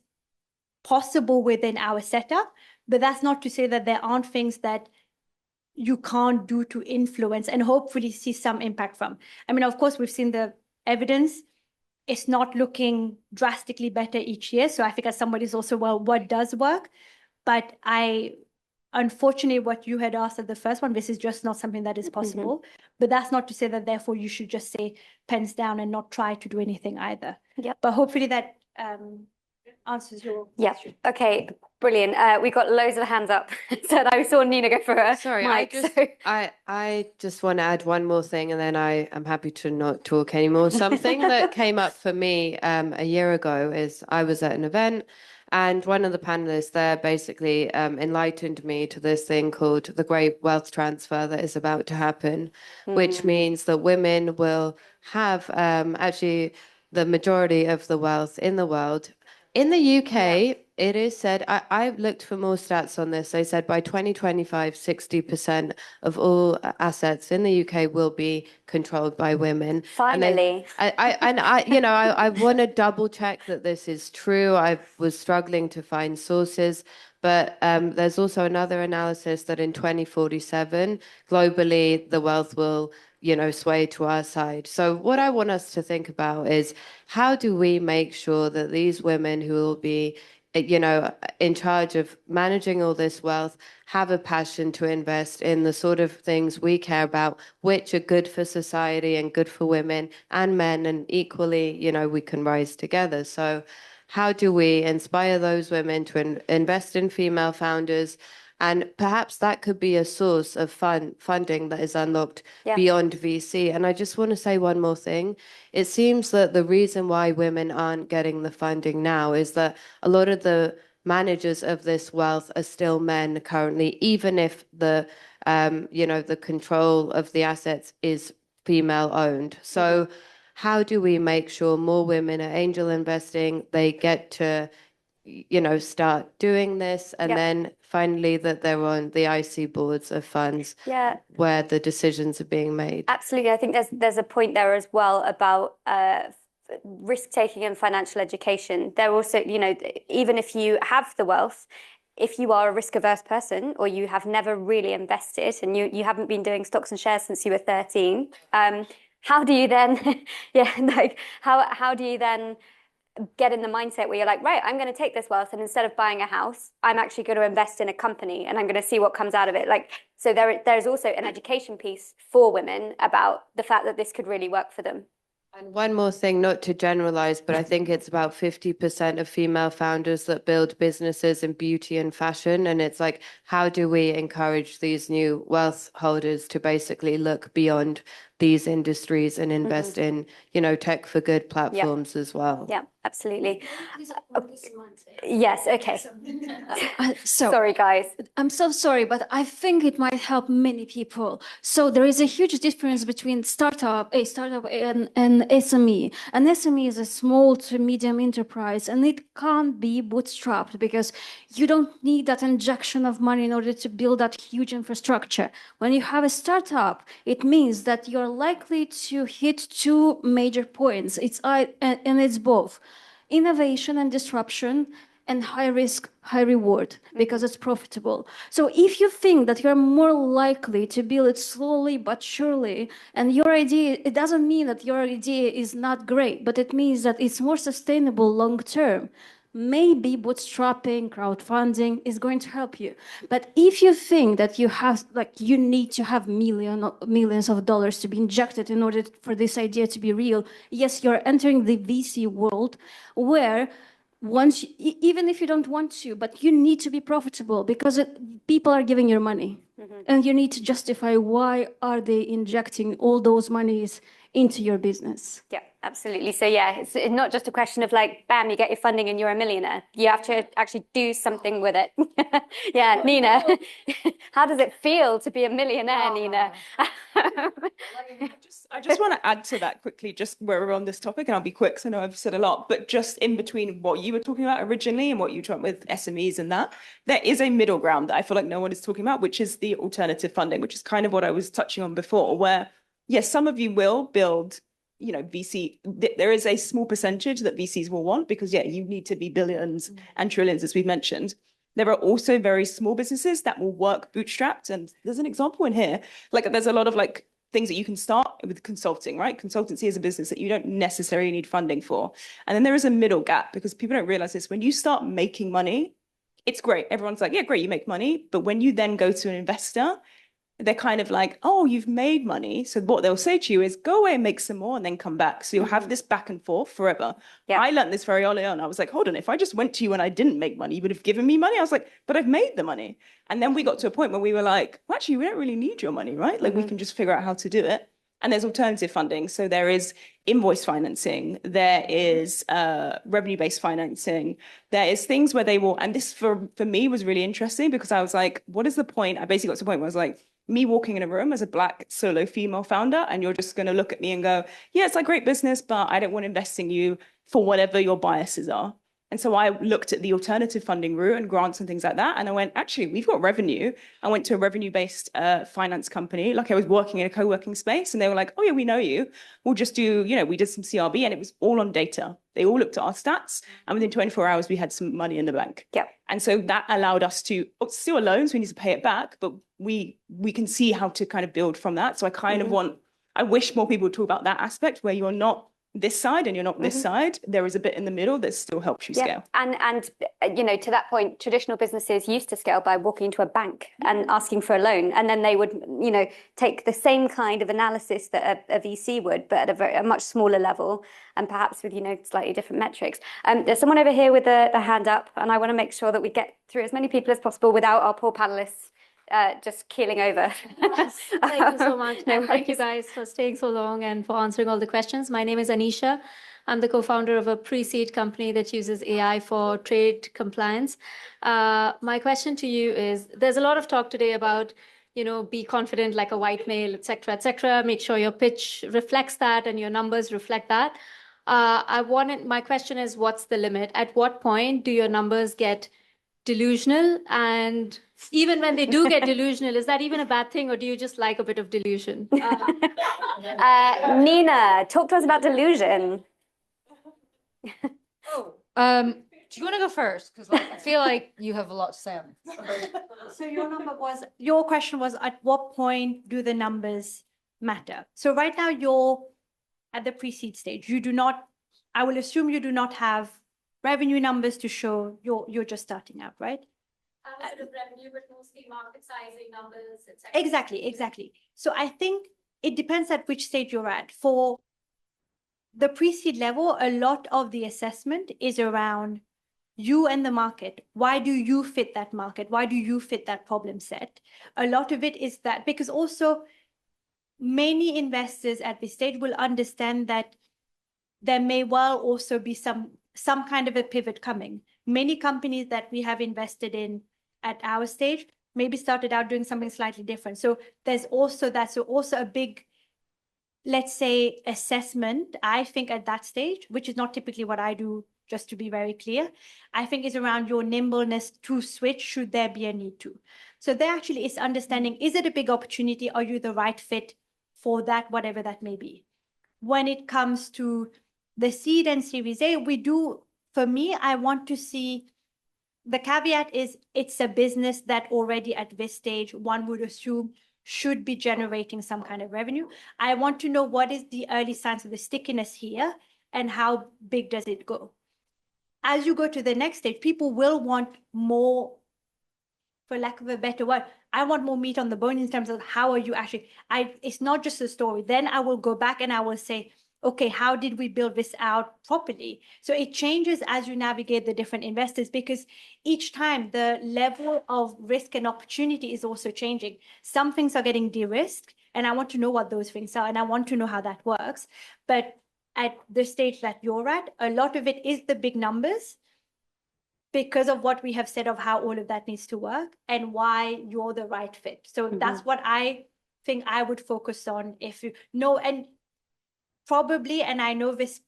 possible within our setup, but that's not to say that there aren't things that you can't do to influence and hopefully see some impact from. I mean, of course, we've seen the evidence. It's not looking drastically better each year. So I think as somebody's also, well, what does work? But unfortunately, what you had asked at the first one, this is just not something that is possible. But that's not to say that therefore you should just say pens down and not try to do anything either. Yeah. But hopefully that answers your question. Okay, brilliant. We got loads of hands up. So I saw Nina go for a mic. I just want to add one more thing, and then I am happy to not talk anymore. Something that came up for me a year ago is I was at an event, and one of the panelists there basically enlightened me to this thing called the great wealth transfer that is about to happen, which means that women will have actually the majority of the wealth in the world. In the UK, it is said, I've looked for more stats on this. They said by 2025, 60% of all assets in the UK will be controlled by women. Finally. I want to double check that this is true. I was struggling to find sources, but there's also another analysis that in 2047, globally, the wealth will sway to our side. So what I want us to think about is how do we make sure that these women who will be, in charge of managing all this wealth have a passion to invest in the sort of things we care about, which are good for society and good for women and men, and equally, we can rise together. So how do we inspire those women to invest in female founders? And perhaps that could be a source of funding that is unlocked beyond VC. And I just want to say one more thing. It seems that the reason why women aren't getting the funding now is that a lot of the managers of this wealth are still men currently, even if the control of the assets is female owned. So how do we make sure more women are angel investing, they get to start doing this, and then finally that they're on the IC boards of funds where the decisions are being made? Absolutely. I think there's a point there as well about risk-taking and financial education. There also, even if you have the wealth, if you are a risk-averse person or you have never really invested and you haven't been doing stocks and shares since you were 13, how do you then, how do you then get in the mindset where you're like, right, I'm going to take this wealth, and instead of buying a house, I'm actually going to invest in a company and I'm going to see what comes out of it. So there's also an education piece for women about the fact that this could really work for them. And one more thing, not to generalize, but I think it's about 50% of female founders that build businesses in beauty and fashion. And it's like, how do we encourage these new wealth holders to basically look beyond these industries and invest in, tech for good platforms as well? Yeah, absolutely. Yes, okay. Sorry, guys. I'm so sorry, but I think it might help many people. So there is a huge difference between a startup and SME. An SME is a small to medium enterprise, and it can't be bootstrapped because you don't need that injection of money in order to build that huge infrastructure. When you have a startup, it means that you're likely to hit two major points. It's both innovation and disruption, and high risk, high reward, because it's profitable. So if you think that you're more likely to build it slowly but surely, and your idea, it doesn't mean that your idea is not great, but it means that it's more sustainable long term. Maybe bootstrapping, crowdfunding is going to help you. But if you think that you need to have millions of dollars to be injected in order for this idea to be real, yes, you're entering the VC world where even if you don't want to, but you need to be profitable because people are giving you money. And you need to justify why are they injecting all those monies into your business. Yeah, absolutely. So yeah, it's not just a question of like, bam, you get your funding and you're a millionaire. You have to actually do something with it. Yeah, Nina, how does it feel to be a millionaire, Nina? I just want to add to that quickly, just where we're on this topic, and I'll be quick because I know I've said a lot, but just in between what you were talking about originally and what you talked with SMEs and that, there is a middle ground that I feel like no one is talking about, which is the alternative funding, which is kind of what I was touching on before, where, yes, some of you will build, you know, VC, there is a small percentage that VCs will want because, yeah, you need to be billions and trillions, as we've mentioned. There are also very small businesses that will work bootstrapped. And there's an example in here, like there's a lot of like things that you can start with consulting, right? Consultancy is a business that you don't necessarily need funding for. And then there is a middle gap because people don't realize this. When you start making money, it's great. Everyone's like, yeah, great, you make money. But when you then go to an investor, they're kind of like, oh, you've made money. So what they'll say to you is go away and make some more and then come back. So you'll have this back and forth forever. Yeah. I learned this very early on. I was like, hold on, if I just went to you and I didn't make money, you would have given me money. I was like, but I've made the money. And then we got to a point where we were like, well, actually, we don't really need your money, right? Like we can just figure out how to do it. And there's alternative funding. So there is invoice financing. There is revenue-based financing. There is things where they will, and this for me was really interesting because I was like, what is the point? I basically got to the point where I was like, me walking in a room as a Black solo female founder, and you're just going to look at me and go, yeah, it's like great business, but I don't want to invest in you for whatever your biases are. And so I looked at the alternative funding route and grants and things like that. And I went, actually, we've got revenue. I went to a revenue-based finance company. Like I was working in a co-working space and they were like, oh yeah, we know you. We'll just do, you know, we did some CRB and it was all on data. They all looked at our stats and within 24 hours, we had some money in the bank. Yeah. And so that allowed us to, it's still a loan, so we need to pay it back, but we can see how to kind of build from that. So I kind of want, I wish more people would talk about that aspect where you're not this side and you're not this side. There is a bit in the middle that still helps you scale. And you know, to that point, traditional businesses used to scale by walking into a bank and asking for a loan, and then they would, you know, take the same kind of analysis that a VC would, but at a much smaller level, and perhaps with, you know, slightly different metrics. There's someone over here with a hand up, and I want to make sure that we get through as many people as possible without our poor panelists just keeling over. Thank you so much. And thank you guys for staying so long and for answering all the questions. My name is Anisha. I'm the co-founder of a pre-seed company that uses AI for trade compliance. My question to you is, there's a lot of talk today about, you know, be confident like a white male, et cetera, make sure your pitch reflects that and your numbers reflect that. My question is, what's the limit? At what point do your numbers get delusional? And even when they do get delusional, is that even a bad thing, or do you just like a bit of delusion? Nina, talk to us about delusion. Do you want to go first? Because like, I feel like you have a lot to say on it. So your question was, at what point do the numbers matter? So right now you're at the pre-seed stage. You do not, I will assume you do not have revenue numbers to show you're just starting out, right? Sort of revenue, but mostly market sizing numbers, et cetera. Exactly. So I think it depends at which stage you're at. For the pre-seed level, a lot of the assessment is around you and the market. Why do you fit that market? Why do you fit that problem set? A lot of it is that, because also many investors at this stage will understand that there may well also be some kind of a pivot coming. Many companies that we have invested in at our stage maybe started out doing something slightly different. So there's also that. So also a big, let's say, assessment, I think at that stage, which is not typically what I do, just to be very clear, I think is around your nimbleness to switch should there be a need to. So there actually is understanding, is it a big opportunity? Are you the right fit for that, whatever that may be? When it comes to the seed and Series A, we do, for me, I want to see, the caveat is it's a business that already at this stage, one would assume should be generating some kind of revenue. I want to know what is the early signs of the stickiness here and how big does it go? As you go to the next stage, people will want more, for lack of a better word, I want more meat on the bone in terms of how are you actually, it's not just a story. Then I will go back and I will say, okay, how did we build this out properly? So it changes as you navigate the different investors, because each time the level of risk and opportunity is also changing. Some things are getting de-risked, and I want to know what those things are, and I want to know how that works. But at the stage that you're at, a lot of it is the big numbers, because of what we have said of how all of that needs to work and why you're the right fit. So that's what I think I would focus on. If you know, and probably, and I know this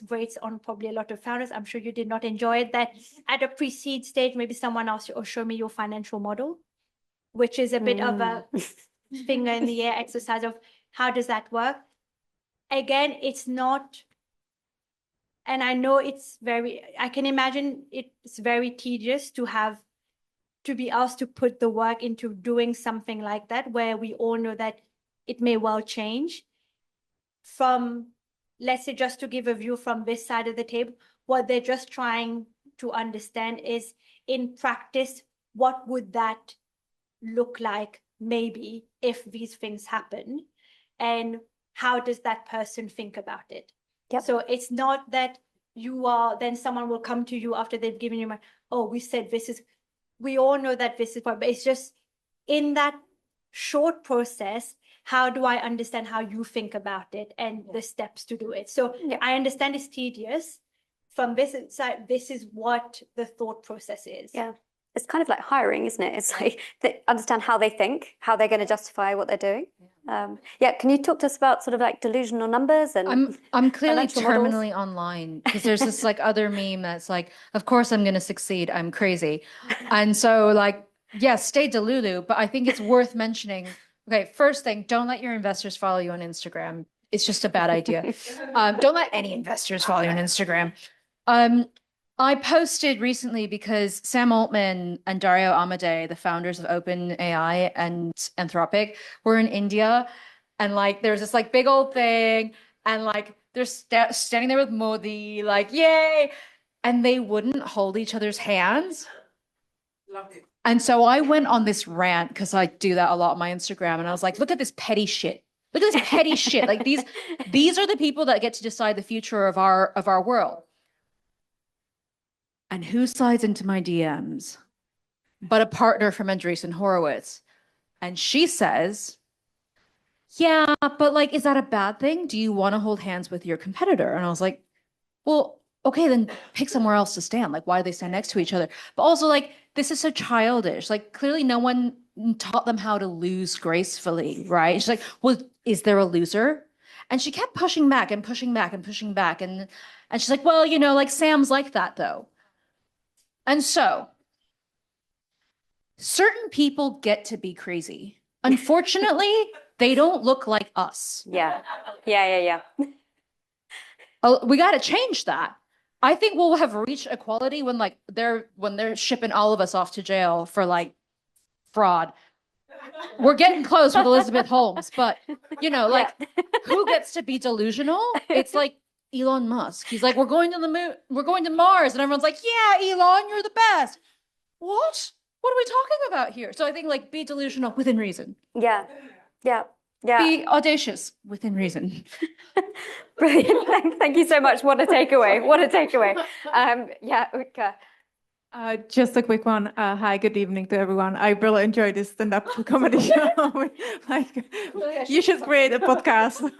grates on probably a lot of founders, I'm sure you did not enjoy it, that at a pre-seed stage, maybe someone else will show me your financial model, which is a bit of a finger in the air exercise of how does that work? Again, it's not, and I know I can imagine it's very tedious to be asked to put the work into doing something like that, where we all know that it may well change. From, let's say, just to give a view from this side of the table, what they're just trying to understand is, in practice, what would that look like maybe if these things happen, and how does that person think about it? So it's not that then someone will come to you after they've given you we said this is, we all know that this is, but it's just in that short process, how do I understand how you think about it and the steps to do it? So I understand it's tedious. From this side, this is what the thought process is. Yeah. It's kind of like hiring, isn't it? It's like they understand how they think, how they're going to justify what they're doing. Can you talk to us about sort of like delusional numbers and I'm clearly financial models? terminally online, because there's this like other meme that's like, of course I'm going to succeed, I'm crazy. And so like, yes, stay delulu, but I think it's worth mentioning. Okay, first thing, don't let your investors follow you on Instagram. It's just a bad idea. Don't let any investors follow you on Instagram. I posted recently because Sam Altman and Dario Amodei, the founders of OpenAI and Anthropic, were in India, and like there's this like big old thing, and like they're standing there with Modi, like yay, and they wouldn't hold each other's hands. Loved it. And so I went on this rant, because I do that a lot on my Instagram, and I was like, look at this petty shit. Look at this petty shit. Like these are the people that get to decide the future of our world. And who slides into my DMs but a partner from Andreessen Horowitz? And she says, yeah, but like, is that a bad thing? Do you want to hold hands with your competitor? And I was like, well, okay, then pick somewhere else to stand. Like, why do they stand next to each other? But also, like, this is so childish. Like, clearly no one taught them how to lose gracefully, right? She's like, well, is there a loser? And she kept pushing back and pushing back and pushing back. And she's like, well, you know, like Sam's like that though. And so certain people get to be crazy. Unfortunately, they don't look like us. Yeah. We got to change that. I think we'll have reached equality when like they're shipping all of us off to jail for like fraud. We're getting close with Elizabeth Holmes, but you know, like who gets to be delusional? It's like Elon Musk. He's like, we're going to the moon, we're going to Mars, and everyone's like, yeah, Elon, you're the best. What are we talking about here? So I think like be delusional within reason. Yeah. Be audacious within reason. Brilliant. Thank you so much. What a takeaway. Utka. Just a quick one. Hi, good evening to everyone. I really enjoyed this stand-up comedy show. You should create a podcast.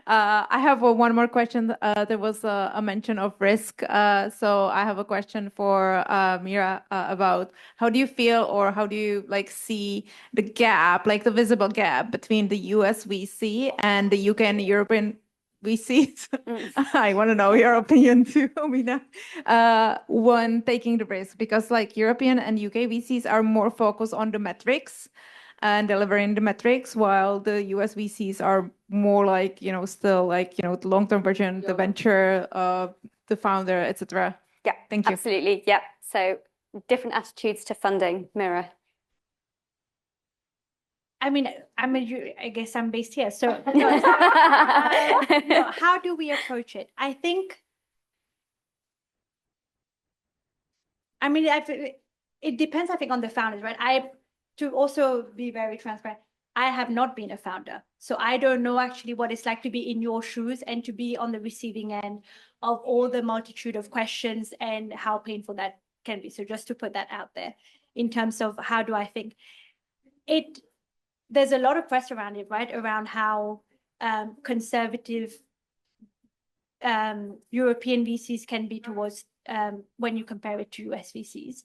I have one more question. There was a mention of risk. So I have a question for Meera about how do you feel, or how do you like see the gap, like the visible gap between the US VC and the UK and the European VCs? I want to know your opinion too, Meera. When taking the risk, because like European and UK VCs are more focused on the metrics and delivering the metrics, while the US VCs are more like, you know, still like, you know, the long-term version, the venture, the founder, etc. Yeah, thank you. Absolutely. Yeah. So different attitudes to funding, Meera. I mean, I guess I'm based here. So how do we approach it? I think, I mean, it depends, I think, on the founders, right? To also be very transparent, I have not been a founder. So I don't know actually what it's like to be in your shoes and to be on the receiving end of all the multitude of questions and how painful that can be. So just to put that out there in terms of how do I think it, there's a lot of press around it, right? Around how conservative European VCs can be towards when you compare it to US VCs.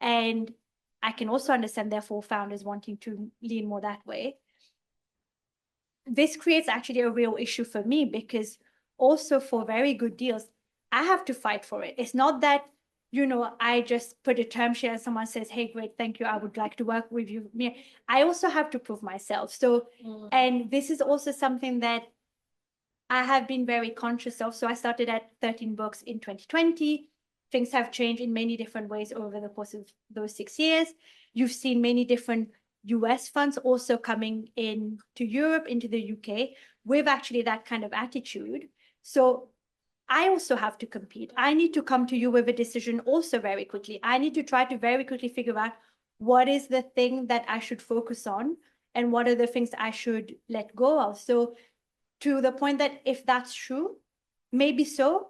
And I can also understand, therefore, founders wanting to lean more that way. This creates actually a real issue for me because also for very good deals, I have to fight for it. It's not that, you know, I just put a term sheet and someone says, hey, great, thank you, I would like to work with you. I also have to prove myself. So, and this is also something that I have been very conscious of. So I started at 13 books in 2020. Things have changed in many different ways over the course of those 6 years. You've seen many different US funds also coming in to Europe, into the UK, with actually that kind of attitude. So I also have to compete. I need to come to you with a decision also very quickly. I need to try to very quickly figure out what is the thing that I should focus on and what are the things I should let go of. So to the point that if that's true, maybe so,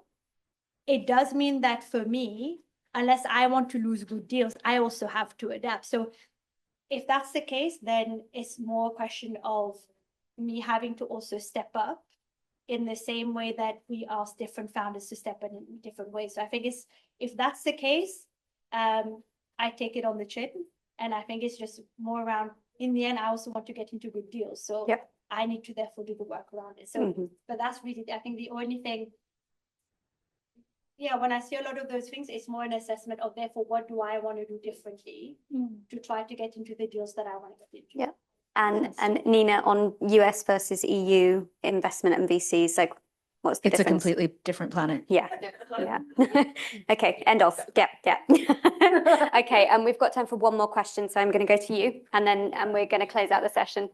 it does mean that for me, unless I want to lose good deals, I also have to adapt. So if that's the case, then it's more a question of me having to also step up in the same way that we ask different founders to step in different ways. So I think it's, if that's the case, I take it on the chin. And I think it's just more around, in the end, I also want to get into good deals. So I need to therefore do the work around it. So, but that's really, I think the only thing, when I see a lot of those things, it's more an assessment of therefore, what do I want to do differently to try to get into the deals that I want to get into. Yeah. And Nina, on US versus EU investment and VCs, like what's the difference? It's a completely different planet. Yeah. Okay, end of. Yeah. Okay, and we've got time for one more question, so I'm going to go to you, and then we're going to close out the session.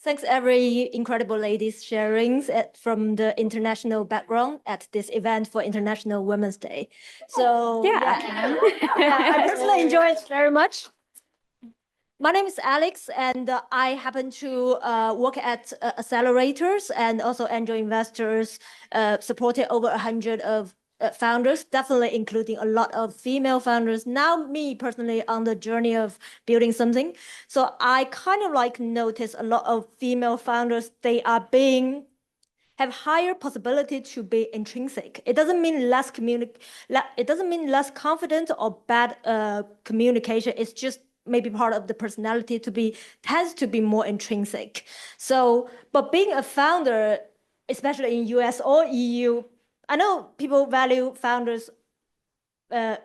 Thanks, every incredible ladies sharing from the international background at this event for International Women's Day. So I personally enjoy it very much. My name is Alex, and I happen to work at accelerators and also angel investors, supported over 100 of founders, definitely including a lot of female founders. Now me personally on the journey of building something. So I kind of like notice a lot of female founders, they are have higher possibility to be intrinsic. It doesn't mean less it doesn't mean less confident or bad communication. It's just maybe part of the personality tends to be more intrinsic. So, but being a founder, especially in US or EU, I know people value founders in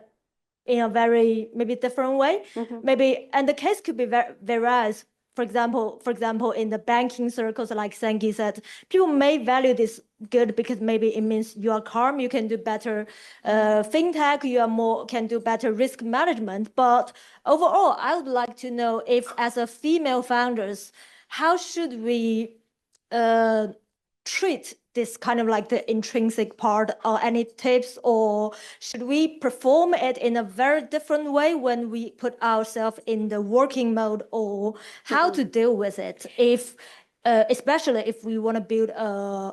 a very maybe different way. Maybe, and the case could be various. For example, in the banking circles, like Sangi said, people may value this good because maybe it means you are calm, you can do better fintech, can do better risk management. But overall, I would like to know if, as a female founders, how should we treat this kind of like the intrinsic part, or any tips, or should we perform it in a very different way when we put ourselves in the working mode, or how to deal with it if especially if we want to build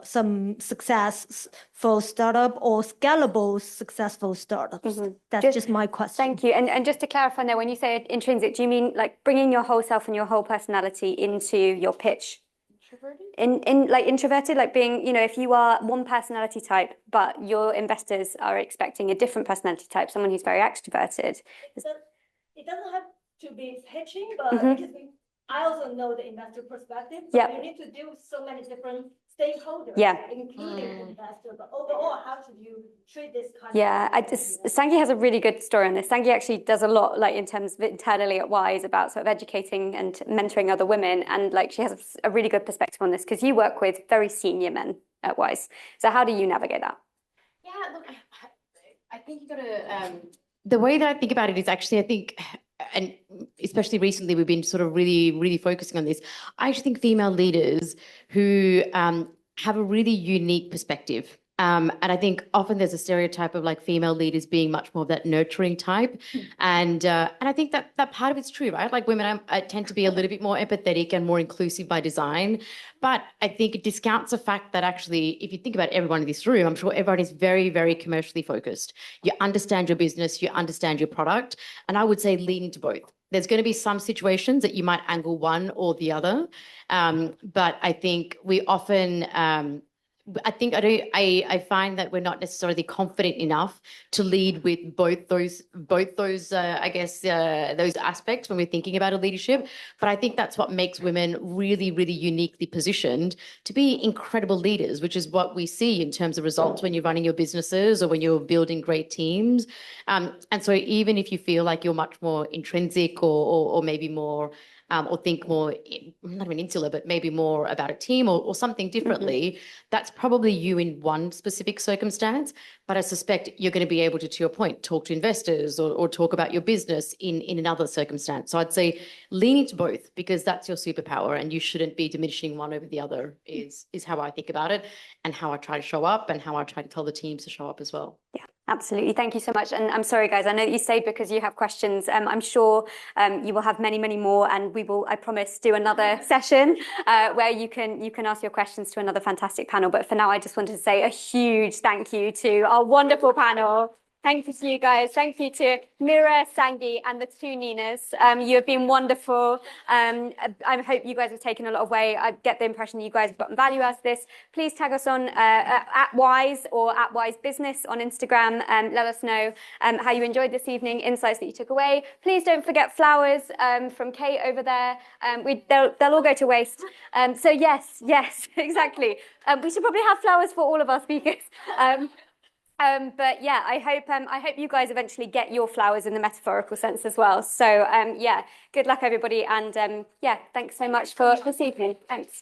some successful startup or scalable successful startups? That's just my question. Thank you. And just to clarify there, when you say intrinsic, do you mean like bringing your whole self and your whole personality into your pitch? In like introverted, like being, you know, if you are one personality type, but your investors are expecting a different personality type, someone who's very extroverted. It doesn't have to be pitching, but because I also know the investor perspective. So you need to deal with so many different stakeholders, including investors. But overall, how should you treat this kind of? Sangi has a really good story on this. Sangi actually does a lot, like in terms of internally at Wise, about sort of educating and mentoring other women, and like she has a really good perspective on this because you work with very senior men at Wise. So how do you navigate that? Yeah, look, I think you got to. The way that I think about it is actually, I think, and especially recently, we've been sort of really focusing on this. I actually think female leaders who have a really unique perspective And I think often there's a stereotype of like female leaders being much more of that nurturing type. And I think that part of it's true, right? Like women, I tend to be a little bit more empathetic and more inclusive by design. But I think it discounts the fact that actually, if you think about everyone in this room, I'm sure everyone is very, very commercially focused. You understand your business, you understand your product. And I would say lean into both. There's going to be some situations that you might angle one or the other. But I think we often, I find that we're not necessarily confident enough to lead with both those those aspects when we're thinking about a leadership. But I think that's what makes women really, really uniquely positioned to be incredible leaders, which is what we see in terms of results when you're running your businesses or when you're building great teams. And so even if you feel like you're much more intrinsic or maybe more or think more, not even insular, but maybe more about a team or something differently, that's probably you in one specific circumstance. But I suspect you're going to be able to your point, talk to investors or talk about your business in another circumstance. So I'd say lean into both because that's your superpower and you shouldn't be diminishing one over the other is how I think about it and how I try to show up and how I try to tell the teams to show up as well. Yeah. Absolutely. Thank you so much. And I'm sorry, guys, I know that you stayed because you have questions. I'm sure you will have many, many more. And we will, I promise, do another session where you can ask your questions to another fantastic panel. But for now, I just wanted to say a huge thank you to our wonderful panel. Thank you to you guys. Thank you to Meera, Sangi, and the two Ninas. You have been wonderful. I hope you guys have taken a lot away. I get the impression that you guys have gotten value out of this. Please tag us on at Wise or at Wise Business on Instagram. Let us know how you enjoyed this evening, insights that you took away. Please don't forget flowers from Kate over there. They'll all go to waste. So yes, exactly. We should probably have flowers for all of our speakers. But yeah, I hope you guys eventually get your flowers in the metaphorical sense as well. So yeah, good luck everybody, and yeah, thanks so much for this evening. Thanks.